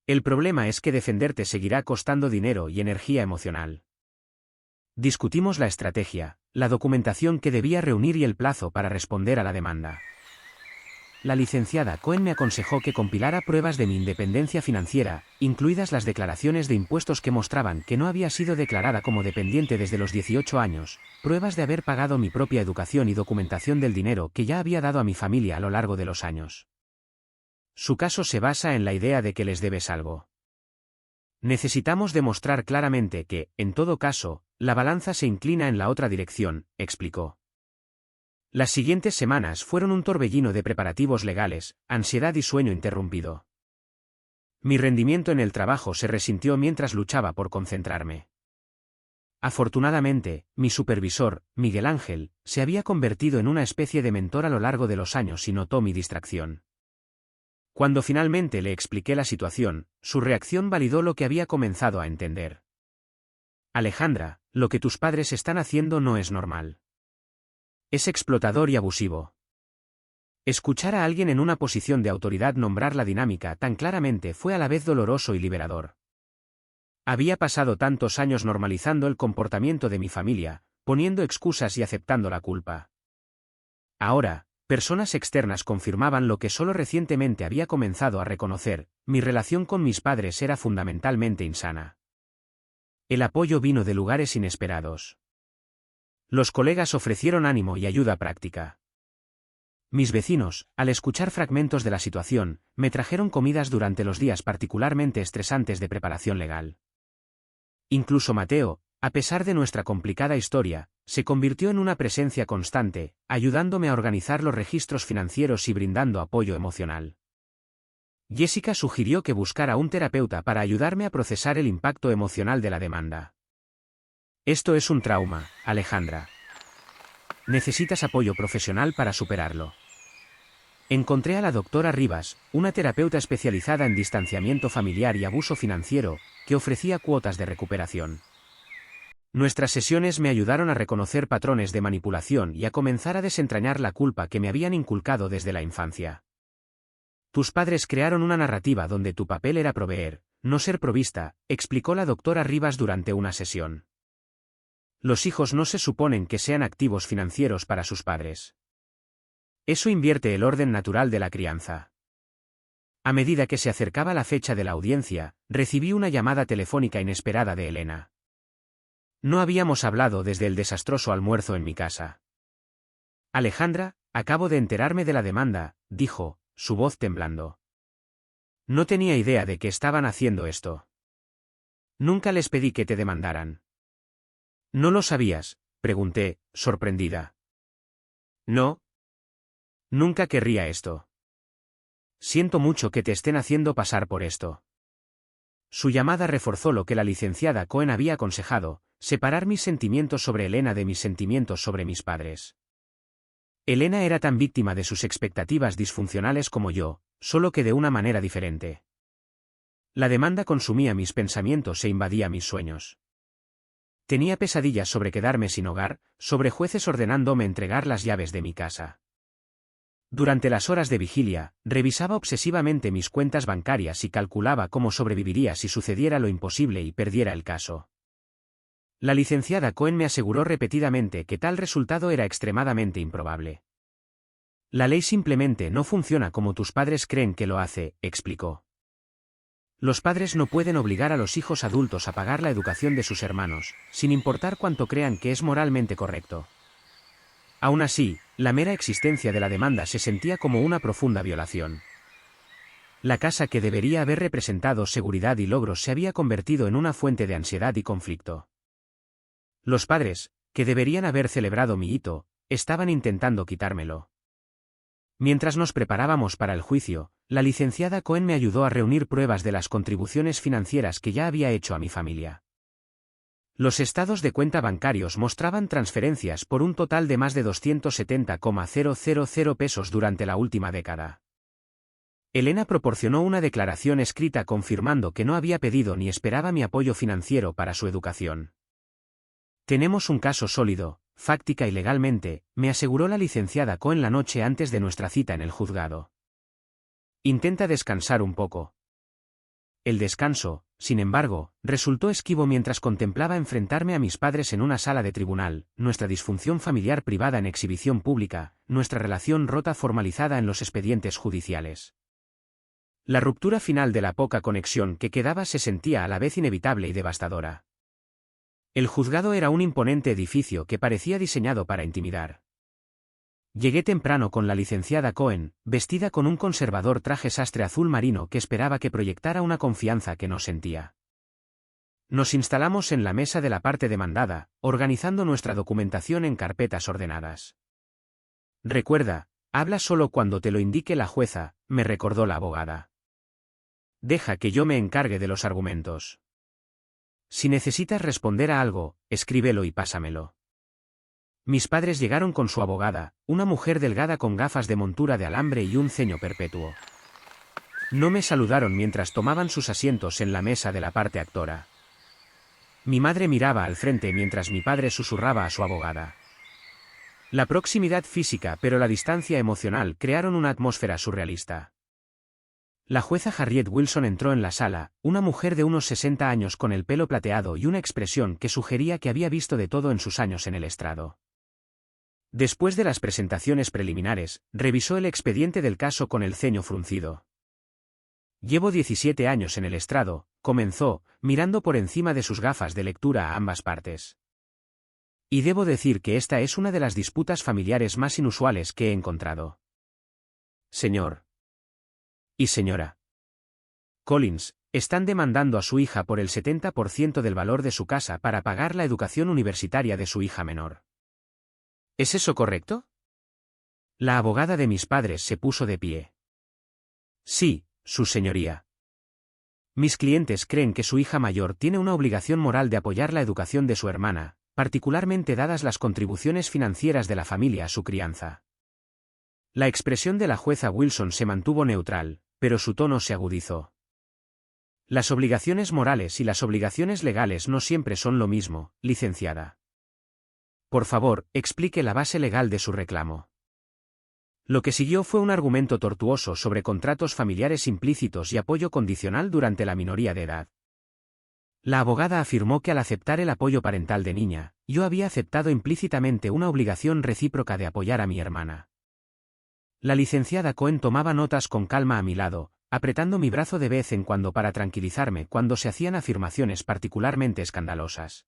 El problema es que defenderte seguirá costando dinero y energía emocional. Discutimos la estrategia, la documentación que debía reunir y el plazo para responder a la demanda. La licenciada Cohen me aconsejó que compilara pruebas de mi independencia financiera, incluidas las declaraciones de impuestos que mostraban que no había sido declarada como dependiente desde los 18 años, pruebas de haber pagado mi propia educación y documentación del dinero que ya había dado a mi familia a lo largo de los años. Su caso se basa en la idea de que les debes algo. Necesitamos demostrar claramente que, en todo caso, la balanza se inclina en la otra dirección, explicó. Las siguientes semanas fueron un torbellino de preparativos legales, ansiedad y sueño interrumpido. Mi rendimiento en el trabajo se resintió mientras luchaba por concentrarme. Afortunadamente, mi supervisor, Miguel Ángel, se había convertido en una especie de mentor a lo largo de los años y notó mi distracción. Cuando finalmente le expliqué la situación, su reacción validó lo que había comenzado a entender. Alejandra, lo que tus padres están haciendo no es normal. Es explotador y abusivo. Escuchar a alguien en una posición de autoridad nombrar la dinámica tan claramente fue a la vez doloroso y liberador. Había pasado tantos años normalizando el comportamiento de mi familia, poniendo excusas y aceptando la culpa. Ahora, personas externas confirmaban lo que solo recientemente había comenzado a reconocer: mi relación con mis padres era fundamentalmente insana. El apoyo vino de lugares inesperados. Los colegas ofrecieron ánimo y ayuda práctica. Mis vecinos, al escuchar fragmentos de la situación, me trajeron comidas durante los días particularmente estresantes de preparación legal. Incluso Mateo, a pesar de nuestra complicada historia, se convirtió en una presencia constante, ayudándome a organizar los registros financieros y brindando apoyo emocional. Jessica sugirió que buscara un terapeuta para ayudarme a procesar el impacto emocional de la demanda. Esto es un trauma, Alejandra. Necesitas apoyo profesional para superarlo. Encontré a la doctora Rivas, una terapeuta especializada en distanciamiento familiar y abuso financiero, que ofrecía cuotas de recuperación. Nuestras sesiones me ayudaron a reconocer patrones de manipulación y a comenzar a desentrañar la culpa que me habían inculcado desde la infancia. Tus padres crearon una narrativa donde tu papel era proveer, no ser provista, explicó la doctora Rivas durante una sesión. Los hijos no se suponen que sean activos financieros para sus padres. Eso invierte el orden natural de la crianza. A medida que se acercaba la fecha de la audiencia, recibí una llamada telefónica inesperada de Elena. No habíamos hablado desde el desastroso almuerzo en mi casa. Alejandra, acabo de enterarme de la demanda, dijo, su voz temblando. No tenía idea de que estaban haciendo esto. Nunca les pedí que te demandaran. ¿No lo sabías?, pregunté, sorprendida. No. Nunca querría esto. Siento mucho que te estén haciendo pasar por esto. Su llamada reforzó lo que la licenciada Cohen había aconsejado: separar mis sentimientos sobre Elena de mis sentimientos sobre mis padres. Elena era tan víctima de sus expectativas disfuncionales como yo, solo que de una manera diferente. La demanda consumía mis pensamientos e invadía mis sueños. Tenía pesadillas sobre quedarme sin hogar, sobre jueces ordenándome entregar las llaves de mi casa. Durante las horas de vigilia, revisaba obsesivamente mis cuentas bancarias y calculaba cómo sobreviviría si sucediera lo imposible y perdiera el caso. La licenciada Cohen me aseguró repetidamente que tal resultado era extremadamente improbable. La ley simplemente no funciona como tus padres creen que lo hace, explicó. Los padres no pueden obligar a los hijos adultos a pagar la educación de sus hermanos, sin importar cuánto crean que es moralmente correcto. Aún así, la mera existencia de la demanda se sentía como una profunda violación. La casa que debería haber representado seguridad y logros se había convertido en una fuente de ansiedad y conflicto. Los padres, que deberían haber celebrado mi hito, estaban intentando quitármelo. Mientras nos preparábamos para el juicio, la licenciada Cohen me ayudó a reunir pruebas de las contribuciones financieras que ya había hecho a mi familia. Los estados de cuenta bancarios mostraban transferencias por un total de más de 270,000 pesos durante la última década. Elena proporcionó una declaración escrita confirmando que no había pedido ni esperaba mi apoyo financiero para su educación. Tenemos un caso sólido, fáctica y legalmente, me aseguró la licenciada Cohen la noche antes de nuestra cita en el juzgado. Intenta descansar un poco. El descanso, sin embargo, resultó esquivo mientras contemplaba enfrentarme a mis padres en una sala de tribunal, nuestra disfunción familiar privada en exhibición pública, nuestra relación rota formalizada en los expedientes judiciales. La ruptura final de la poca conexión que quedaba se sentía a la vez inevitable y devastadora. El juzgado era un imponente edificio que parecía diseñado para intimidar. Llegué temprano con la licenciada Cohen, vestida con un conservador traje sastre azul marino que esperaba que proyectara una confianza que no sentía. Nos instalamos en la mesa de la parte demandada, organizando nuestra documentación en carpetas ordenadas. Recuerda, habla solo cuando te lo indique la jueza, me recordó la abogada. Deja que yo me encargue de los argumentos. Si necesitas responder a algo, escríbelo y pásamelo. Mis padres llegaron con su abogada, una mujer delgada con gafas de montura de alambre y un ceño perpetuo. No me saludaron mientras tomaban sus asientos en la mesa de la parte actora. Mi madre miraba al frente mientras mi padre susurraba a su abogada. La proximidad física pero la distancia emocional crearon una atmósfera surrealista. La jueza Harriet Wilson entró en la sala, una mujer de unos 60 años con el pelo plateado y una expresión que sugería que había visto de todo en sus años en el estrado. Después de las presentaciones preliminares, revisó el expediente del caso con el ceño fruncido. Llevo 17 años en el estrado, comenzó, mirando por encima de sus gafas de lectura a ambas partes. Y debo decir que esta es una de las disputas familiares más inusuales que he encontrado. Señor. Y señora Collins, están demandando a su hija por el 70% del valor de su casa para pagar la educación universitaria de su hija menor. ¿Es eso correcto? La abogada de mis padres se puso de pie. Sí, su señoría. Mis clientes creen que su hija mayor tiene una obligación moral de apoyar la educación de su hermana, particularmente dadas las contribuciones financieras de la familia a su crianza. La expresión de la jueza Wilson se mantuvo neutral, pero su tono se agudizó. Las obligaciones morales y las obligaciones legales no siempre son lo mismo, licenciada. Por favor, explique la base legal de su reclamo. Lo que siguió fue un argumento tortuoso sobre contratos familiares implícitos y apoyo condicional durante la minoría de edad. La abogada afirmó que al aceptar el apoyo parental de niña, yo había aceptado implícitamente una obligación recíproca de apoyar a mi hermana. La licenciada Cohen tomaba notas con calma a mi lado, apretando mi brazo de vez en cuando para tranquilizarme cuando se hacían afirmaciones particularmente escandalosas.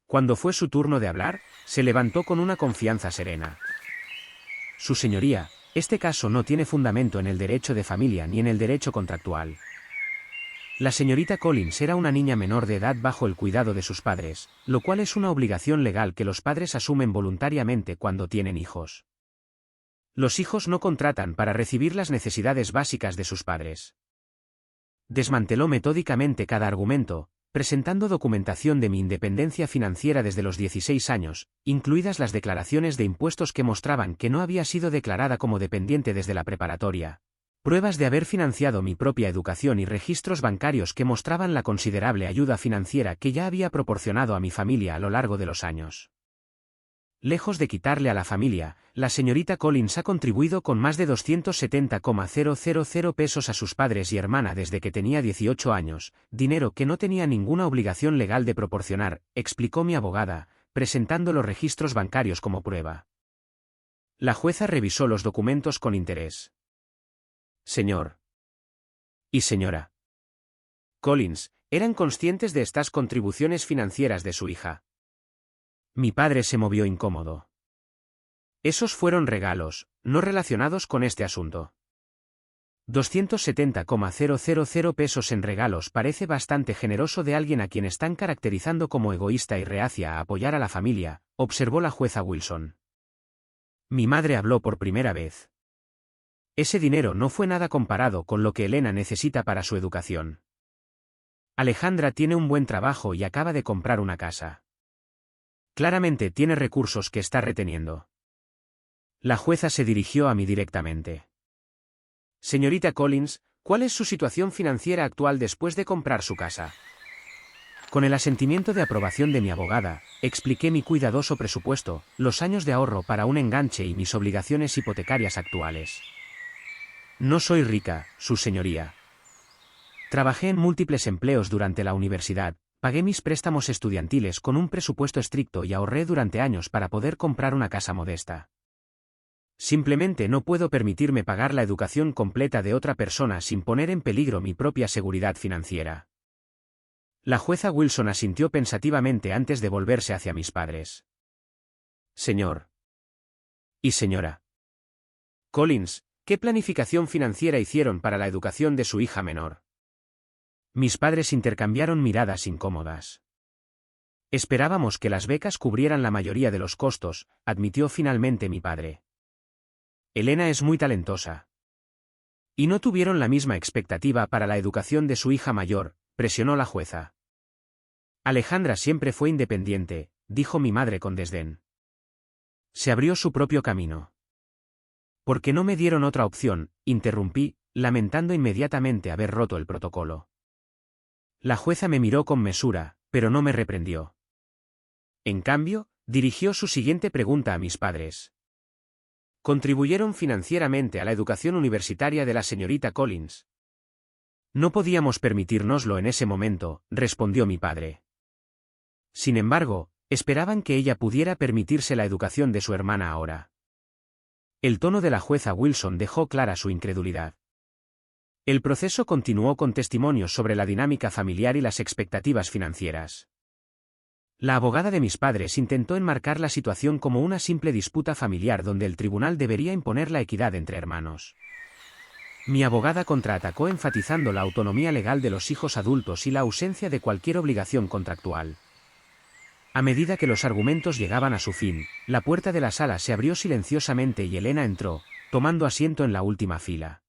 Cuando fue su turno de hablar, se levantó con una confianza serena. Su señoría, este caso no tiene fundamento en el derecho de familia ni en el derecho contractual. La señorita Collins era una niña menor de edad bajo el cuidado de sus padres, lo cual es una obligación legal que los padres asumen voluntariamente cuando tienen hijos. Los hijos no contratan para recibir las necesidades básicas de sus padres. Desmanteló metódicamente cada argumento, presentando documentación de mi independencia financiera desde los 16 años, incluidas las declaraciones de impuestos que mostraban que no había sido declarada como dependiente desde la preparatoria, pruebas de haber financiado mi propia educación y registros bancarios que mostraban la considerable ayuda financiera que ya había proporcionado a mi familia a lo largo de los años. Lejos de quitarle a la familia, la señorita Collins ha contribuido con más de 270,000 pesos a sus padres y hermana desde que tenía 18 años, dinero que no tenía ninguna obligación legal de proporcionar, explicó mi abogada, presentando los registros bancarios como prueba. La jueza revisó los documentos con interés. Señor y señora Collins, ¿eran conscientes de estas contribuciones financieras de su hija? Mi padre se movió incómodo. Esos fueron regalos, no relacionados con este asunto. 270,000 pesos en regalos parece bastante generoso de alguien a quien están caracterizando como egoísta y reacia a apoyar a la familia, observó la jueza Wilson. Mi madre habló por primera vez. Ese dinero no fue nada comparado con lo que Elena necesita para su educación. Alejandra tiene un buen trabajo y acaba de comprar una casa. Claramente tiene recursos que está reteniendo. La jueza se dirigió a mí directamente. Señorita Collins, ¿cuál es su situación financiera actual después de comprar su casa? Con el asentimiento de aprobación de mi abogada, expliqué mi cuidadoso presupuesto, los años de ahorro para un enganche y mis obligaciones hipotecarias actuales. No soy rica, su señoría. Trabajé en múltiples empleos durante la universidad. Pagué mis préstamos estudiantiles con un presupuesto estricto y ahorré durante años para poder comprar una casa modesta. Simplemente no puedo permitirme pagar la educación completa de otra persona sin poner en peligro mi propia seguridad financiera. La jueza Wilson asintió pensativamente antes de volverse hacia mis padres. Señor y señora Collins, ¿qué planificación financiera hicieron para la educación de su hija menor? Mis padres intercambiaron miradas incómodas. Esperábamos que las becas cubrieran la mayoría de los costos, admitió finalmente mi padre. Elena es muy talentosa. Y no tuvieron la misma expectativa para la educación de su hija mayor, presionó la jueza. Alejandra siempre fue independiente, dijo mi madre con desdén. Se abrió su propio camino. Porque no me dieron otra opción, interrumpí, lamentando inmediatamente haber roto el protocolo. La jueza me miró con mesura, pero no me reprendió. En cambio, dirigió su siguiente pregunta a mis padres. ¿Contribuyeron financieramente a la educación universitaria de la señorita Collins? No podíamos permitírnoslo en ese momento, respondió mi padre. Sin embargo, esperaban que ella pudiera permitirse la educación de su hermana ahora. El tono de la jueza Wilson dejó clara su incredulidad. El proceso continuó con testimonios sobre la dinámica familiar y las expectativas financieras. La abogada de mis padres intentó enmarcar la situación como una simple disputa familiar donde el tribunal debería imponer la equidad entre hermanos. Mi abogada contraatacó enfatizando la autonomía legal de los hijos adultos y la ausencia de cualquier obligación contractual. A medida que los argumentos llegaban a su fin, la puerta de la sala se abrió silenciosamente y Elena entró, tomando asiento en la última fila.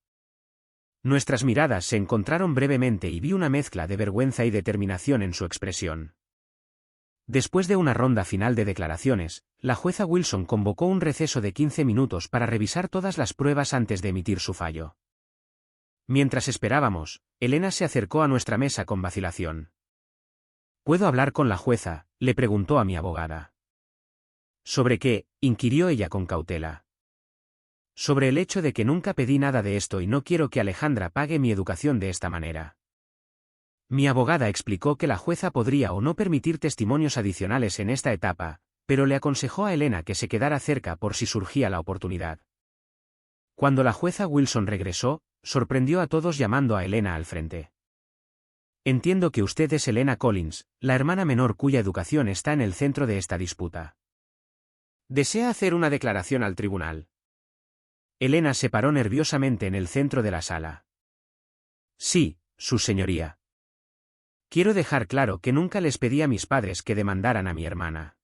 Nuestras miradas se encontraron brevemente y vi una mezcla de vergüenza y determinación en su expresión. Después de una ronda final de declaraciones, la jueza Wilson convocó un receso de 15 minutos para revisar todas las pruebas antes de emitir su fallo. Mientras esperábamos, Elena se acercó a nuestra mesa con vacilación. ¿Puedo hablar con la jueza?, le preguntó a mi abogada. ¿Sobre qué?, inquirió ella con cautela. Sobre el hecho de que nunca pedí nada de esto y no quiero que Alejandra pague mi educación de esta manera. Mi abogada explicó que la jueza podría o no permitir testimonios adicionales en esta etapa, pero le aconsejó a Elena que se quedara cerca por si surgía la oportunidad. Cuando la jueza Wilson regresó, sorprendió a todos llamando a Elena al frente. Entiendo que usted es Elena Collins, la hermana menor cuya educación está en el centro de esta disputa. ¿Desea hacer una declaración al tribunal? Elena se paró nerviosamente en el centro de la sala. Sí, su señoría. Quiero dejar claro que nunca les pedí a mis padres que demandaran a mi hermana.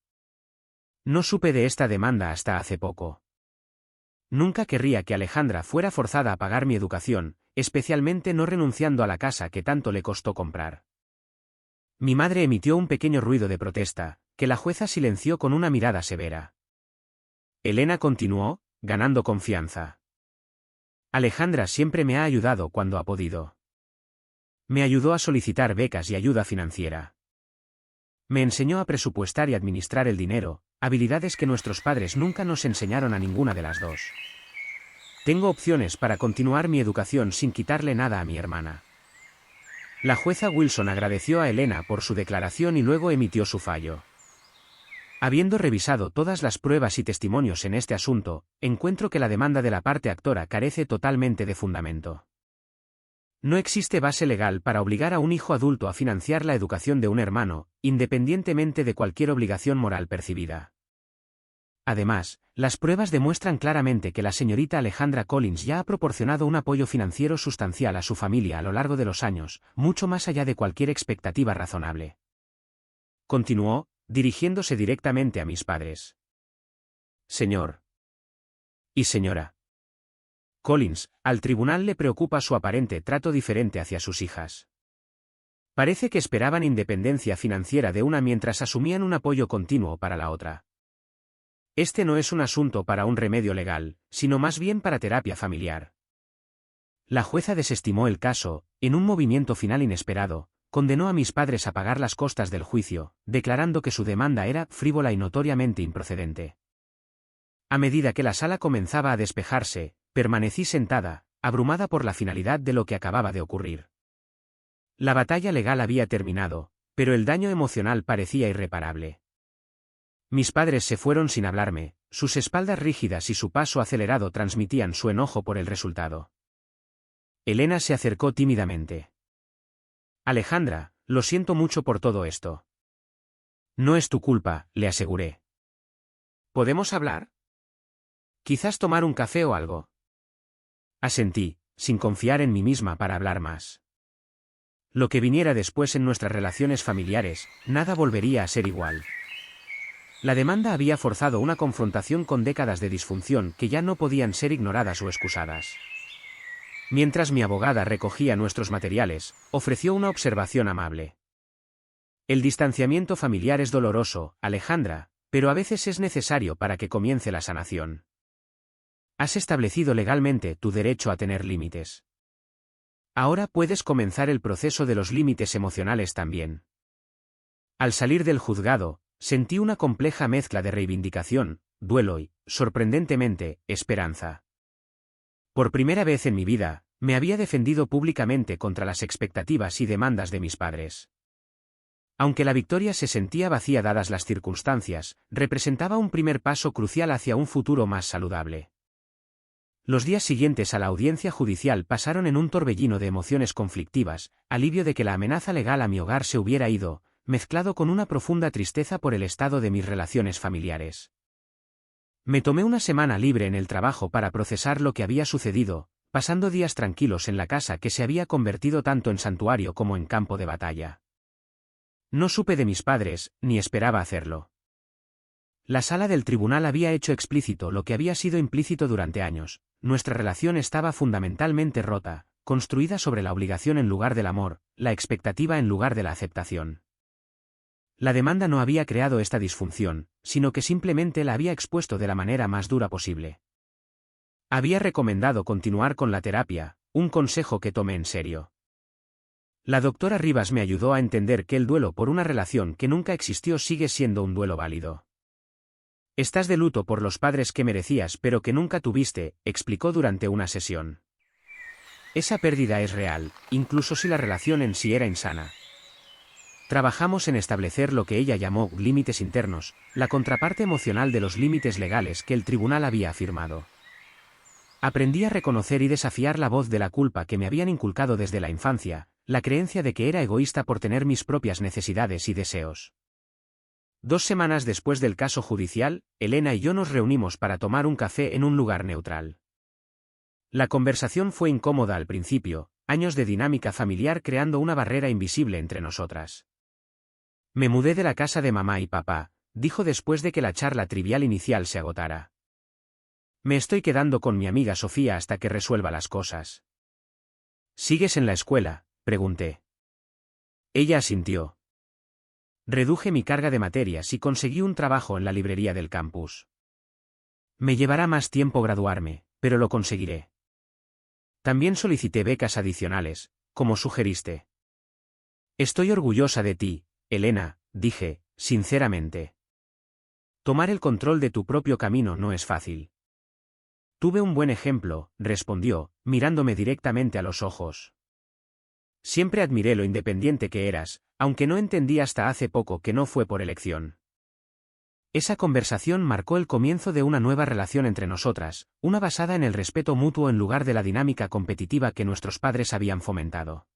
No supe de esta demanda hasta hace poco. Nunca querría que Alejandra fuera forzada a pagar mi educación, especialmente no renunciando a la casa que tanto le costó comprar. Mi madre emitió un pequeño ruido de protesta, que la jueza silenció con una mirada severa. Elena continuó, ganando confianza. Alejandra siempre me ha ayudado cuando ha podido. Me ayudó a solicitar becas y ayuda financiera. Me enseñó a presupuestar y administrar el dinero, habilidades que nuestros padres nunca nos enseñaron a ninguna de las dos. Tengo opciones para continuar mi educación sin quitarle nada a mi hermana. La jueza Wilson agradeció a Elena por su declaración y luego emitió su fallo. Habiendo revisado todas las pruebas y testimonios en este asunto, encuentro que la demanda de la parte actora carece totalmente de fundamento. No existe base legal para obligar a un hijo adulto a financiar la educación de un hermano, independientemente de cualquier obligación moral percibida. Además, las pruebas demuestran claramente que la señorita Alejandra Collins ya ha proporcionado un apoyo financiero sustancial a su familia a lo largo de los años, mucho más allá de cualquier expectativa razonable. Continuó, dirigiéndose directamente a mis padres. Señor. Y señora. Collins, al tribunal le preocupa su aparente trato diferente hacia sus hijas. Parece que esperaban independencia financiera de una mientras asumían un apoyo continuo para la otra. Este no es un asunto para un remedio legal, sino más bien para terapia familiar. La jueza desestimó el caso, en un movimiento final inesperado, condenó a mis padres a pagar las costas del juicio, declarando que su demanda era frívola y notoriamente improcedente. A medida que la sala comenzaba a despejarse, permanecí sentada, abrumada por la finalidad de lo que acababa de ocurrir. La batalla legal había terminado, pero el daño emocional parecía irreparable. Mis padres se fueron sin hablarme, sus espaldas rígidas y su paso acelerado transmitían su enojo por el resultado. Elena se acercó tímidamente. Alejandra, lo siento mucho por todo esto. No es tu culpa, le aseguré. ¿Podemos hablar? Quizás tomar un café o algo. Asentí, sin confiar en mí misma para hablar más. Lo que viniera después en nuestras relaciones familiares, nada volvería a ser igual. La demanda había forzado una confrontación con décadas de disfunción que ya no podían ser ignoradas o excusadas. Mientras mi abogada recogía nuestros materiales, ofreció una observación amable. El distanciamiento familiar es doloroso, Alejandra, pero a veces es necesario para que comience la sanación. Has establecido legalmente tu derecho a tener límites. Ahora puedes comenzar el proceso de los límites emocionales también. Al salir del juzgado, sentí una compleja mezcla de reivindicación, duelo y, sorprendentemente, esperanza. Por primera vez en mi vida, me había defendido públicamente contra las expectativas y demandas de mis padres. Aunque la victoria se sentía vacía dadas las circunstancias, representaba un primer paso crucial hacia un futuro más saludable. Los días siguientes a la audiencia judicial pasaron en un torbellino de emociones conflictivas, alivio de que la amenaza legal a mi hogar se hubiera ido, mezclado con una profunda tristeza por el estado de mis relaciones familiares. Me tomé una semana libre en el trabajo para procesar lo que había sucedido, pasando días tranquilos en la casa que se había convertido tanto en santuario como en campo de batalla. No supe de mis padres, ni esperaba hacerlo. La sala del tribunal había hecho explícito lo que había sido implícito durante años: nuestra relación estaba fundamentalmente rota, construida sobre la obligación en lugar del amor, la expectativa en lugar de la aceptación. La demanda no había creado esta disfunción, sino que simplemente la había expuesto de la manera más dura posible. Había recomendado continuar con la terapia, un consejo que tomé en serio. La doctora Rivas me ayudó a entender que el duelo por una relación que nunca existió sigue siendo un duelo válido. Estás de luto por los padres que merecías pero que nunca tuviste, explicó durante una sesión. Esa pérdida es real, incluso si la relación en sí era insana. Trabajamos en establecer lo que ella llamó límites internos, la contraparte emocional de los límites legales que el tribunal había afirmado. Aprendí a reconocer y desafiar la voz de la culpa que me habían inculcado desde la infancia, la creencia de que era egoísta por tener mis propias necesidades y deseos. 2 semanas después del caso judicial, Elena y yo nos reunimos para tomar un café en un lugar neutral. La conversación fue incómoda al principio, años de dinámica familiar creando una barrera invisible entre nosotras. Me mudé de la casa de mamá y papá, dijo después de que la charla trivial inicial se agotara. Me estoy quedando con mi amiga Sofía hasta que resuelva las cosas. ¿Sigues en la escuela?, pregunté. Ella asintió. Reduje mi carga de materias y conseguí un trabajo en la librería del campus. Me llevará más tiempo graduarme, pero lo conseguiré. También solicité becas adicionales, como sugeriste. Estoy orgullosa de ti, Elena, dije, sinceramente. Tomar el control de tu propio camino no es fácil. Tuve un buen ejemplo, respondió, mirándome directamente a los ojos. Siempre admiré lo independiente que eras, aunque no entendí hasta hace poco que no fue por elección. Esa conversación marcó el comienzo de una nueva relación entre nosotras, una basada en el respeto mutuo en lugar de la dinámica competitiva que nuestros padres habían fomentado.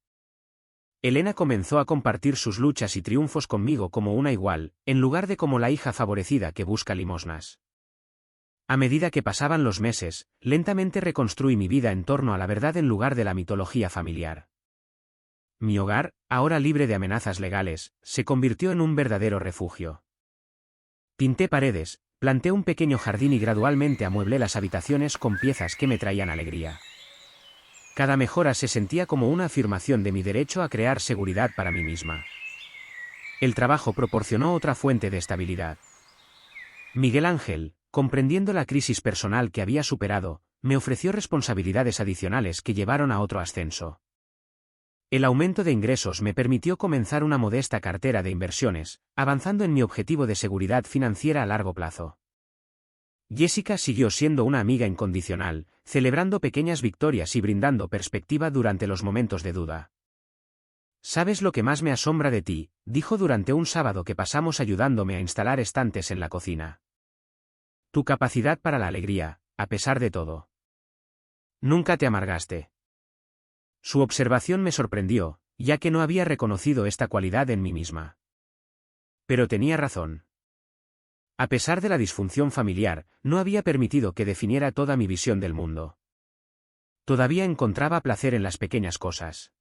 Elena comenzó a compartir sus luchas y triunfos conmigo como una igual, en lugar de como la hija favorecida que busca limosnas. A medida que pasaban los meses, lentamente reconstruí mi vida en torno a la verdad en lugar de la mitología familiar. Mi hogar, ahora libre de amenazas legales, se convirtió en un verdadero refugio. Pinté paredes, planté un pequeño jardín y gradualmente amueblé las habitaciones con piezas que me traían alegría. Cada mejora se sentía como una afirmación de mi derecho a crear seguridad para mí misma. El trabajo proporcionó otra fuente de estabilidad. Miguel Ángel, comprendiendo la crisis personal que había superado, me ofreció responsabilidades adicionales que llevaron a otro ascenso. El aumento de ingresos me permitió comenzar una modesta cartera de inversiones, avanzando en mi objetivo de seguridad financiera a largo plazo. Jessica siguió siendo una amiga incondicional, celebrando pequeñas victorias y brindando perspectiva durante los momentos de duda. «¿Sabes lo que más me asombra de ti?», dijo durante un sábado que pasamos ayudándome a instalar estantes en la cocina. «Tu capacidad para la alegría, a pesar de todo. Nunca te amargaste». Su observación me sorprendió, ya que no había reconocido esta cualidad en mí misma. Pero tenía razón. A pesar de la disfunción familiar, no había permitido que definiera toda mi visión del mundo. Todavía encontraba placer en las pequeñas cosas.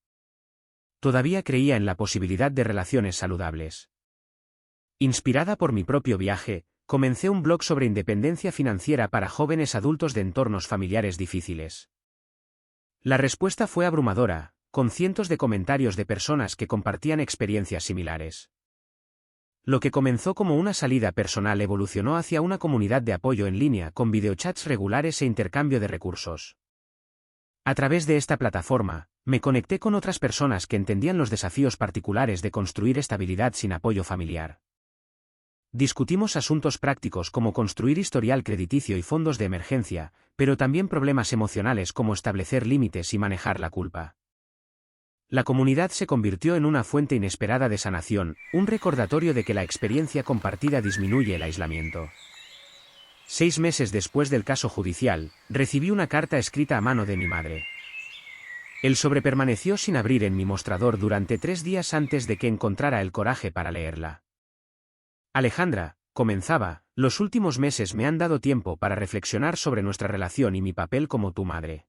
Todavía creía en la posibilidad de relaciones saludables. Inspirada por mi propio viaje, comencé un blog sobre independencia financiera para jóvenes adultos de entornos familiares difíciles. La respuesta fue abrumadora, con cientos de comentarios de personas que compartían experiencias similares. Lo que comenzó como una salida personal evolucionó hacia una comunidad de apoyo en línea con videochats regulares e intercambio de recursos. A través de esta plataforma, me conecté con otras personas que entendían los desafíos particulares de construir estabilidad sin apoyo familiar. Discutimos asuntos prácticos como construir historial crediticio y fondos de emergencia, pero también problemas emocionales como establecer límites y manejar la culpa. La comunidad se convirtió en una fuente inesperada de sanación, un recordatorio de que la experiencia compartida disminuye el aislamiento. 6 meses después del caso judicial, recibí una carta escrita a mano de mi madre. El sobre permaneció sin abrir en mi mostrador durante 3 días antes de que encontrara el coraje para leerla. Alejandra, comenzaba, los últimos meses me han dado tiempo para reflexionar sobre nuestra relación y mi papel como tu madre.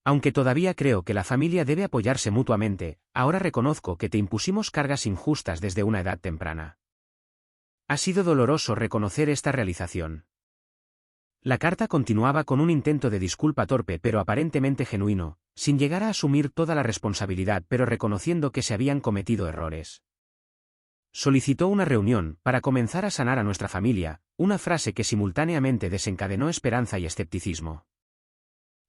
Aunque todavía creo que la familia debe apoyarse mutuamente, ahora reconozco que te impusimos cargas injustas desde una edad temprana. Ha sido doloroso reconocer esta realización. La carta continuaba con un intento de disculpa torpe pero aparentemente genuino, sin llegar a asumir toda la responsabilidad pero reconociendo que se habían cometido errores. Solicitó una reunión para comenzar a sanar a nuestra familia, una frase que simultáneamente desencadenó esperanza y escepticismo.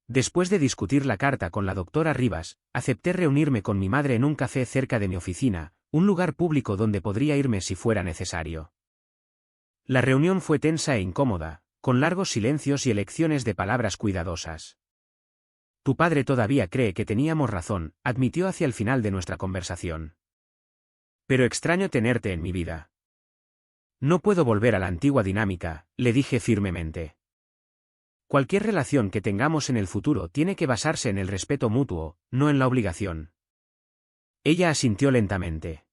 Después de discutir la carta con la doctora Rivas, acepté reunirme con mi madre en un café cerca de mi oficina, un lugar público donde podría irme si fuera necesario. La reunión fue tensa e incómoda, con largos silencios y elecciones de palabras cuidadosas. Tu padre todavía cree que teníamos razón, admitió hacia el final de nuestra conversación. Pero extraño tenerte en mi vida. No puedo volver a la antigua dinámica, le dije firmemente. Cualquier relación que tengamos en el futuro tiene que basarse en el respeto mutuo, no en la obligación. Ella asintió lentamente.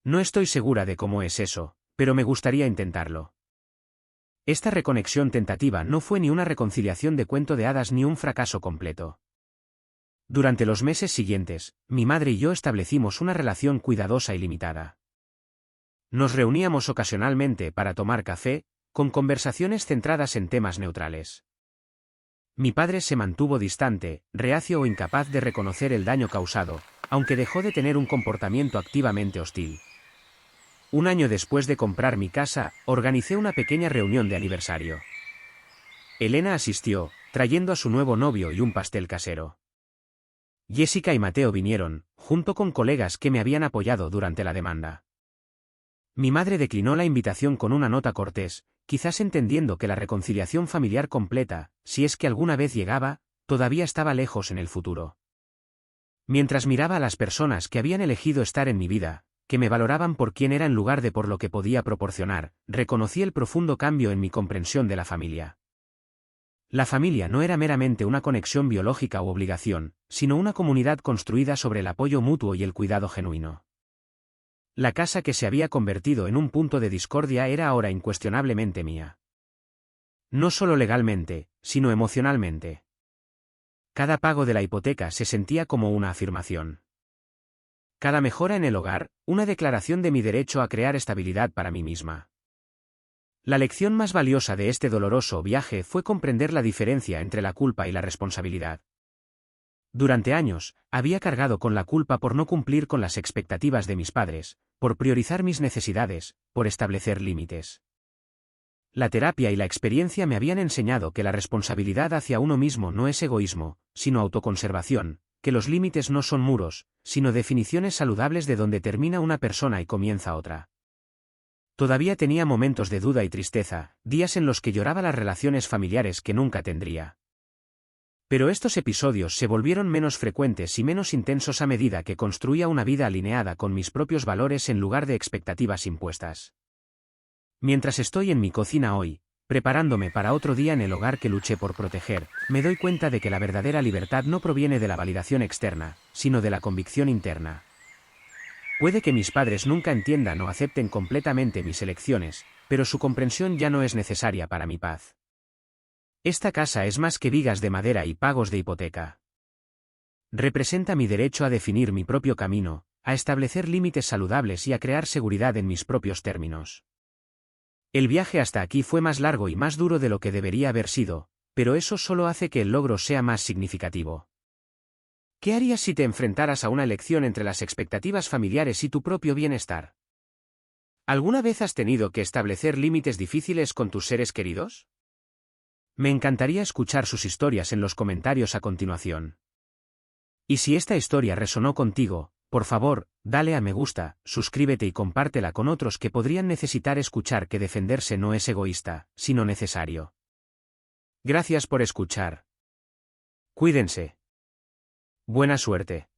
No estoy segura de cómo es eso, pero me gustaría intentarlo. Esta reconexión tentativa no fue ni una reconciliación de cuento de hadas ni un fracaso completo. Durante los meses siguientes, mi madre y yo establecimos una relación cuidadosa y limitada. Nos reuníamos ocasionalmente para tomar café, con conversaciones centradas en temas neutrales. Mi padre se mantuvo distante, reacio o incapaz de reconocer el daño causado, aunque dejó de tener un comportamiento activamente hostil. Un año después de comprar mi casa, organicé una pequeña reunión de aniversario. Elena asistió, trayendo a su nuevo novio y un pastel casero. Jessica y Mateo vinieron, junto con colegas que me habían apoyado durante la demanda. Mi madre declinó la invitación con una nota cortés, quizás entendiendo que la reconciliación familiar completa, si es que alguna vez llegaba, todavía estaba lejos en el futuro. Mientras miraba a las personas que habían elegido estar en mi vida, que me valoraban por quién era en lugar de por lo que podía proporcionar, reconocí el profundo cambio en mi comprensión de la familia. La familia no era meramente una conexión biológica u obligación, sino una comunidad construida sobre el apoyo mutuo y el cuidado genuino. La casa que se había convertido en un punto de discordia era ahora incuestionablemente mía. No solo legalmente, sino emocionalmente. Cada pago de la hipoteca se sentía como una afirmación. Cada mejora en el hogar, una declaración de mi derecho a crear estabilidad para mí misma. La lección más valiosa de este doloroso viaje fue comprender la diferencia entre la culpa y la responsabilidad. Durante años, había cargado con la culpa por no cumplir con las expectativas de mis padres, por priorizar mis necesidades, por establecer límites. La terapia y la experiencia me habían enseñado que la responsabilidad hacia uno mismo no es egoísmo, sino autoconservación, que los límites no son muros, sino definiciones saludables de donde termina una persona y comienza otra. Todavía tenía momentos de duda y tristeza, días en los que lloraba las relaciones familiares que nunca tendría. Pero estos episodios se volvieron menos frecuentes y menos intensos a medida que construía una vida alineada con mis propios valores en lugar de expectativas impuestas. Mientras estoy en mi cocina hoy, preparándome para otro día en el hogar que luché por proteger, me doy cuenta de que la verdadera libertad no proviene de la validación externa, sino de la convicción interna. Puede que mis padres nunca entiendan o acepten completamente mis elecciones, pero su comprensión ya no es necesaria para mi paz. Esta casa es más que vigas de madera y pagos de hipoteca. Representa mi derecho a definir mi propio camino, a establecer límites saludables y a crear seguridad en mis propios términos. El viaje hasta aquí fue más largo y más duro de lo que debería haber sido, pero eso solo hace que el logro sea más significativo. ¿Qué harías si te enfrentaras a una elección entre las expectativas familiares y tu propio bienestar? ¿Alguna vez has tenido que establecer límites difíciles con tus seres queridos? Me encantaría escuchar sus historias en los comentarios a continuación. Y si esta historia resonó contigo, por favor, dale a me gusta, suscríbete y compártela con otros que podrían necesitar escuchar que defenderse no es egoísta, sino necesario. Gracias por escuchar. Cuídense. Buena suerte.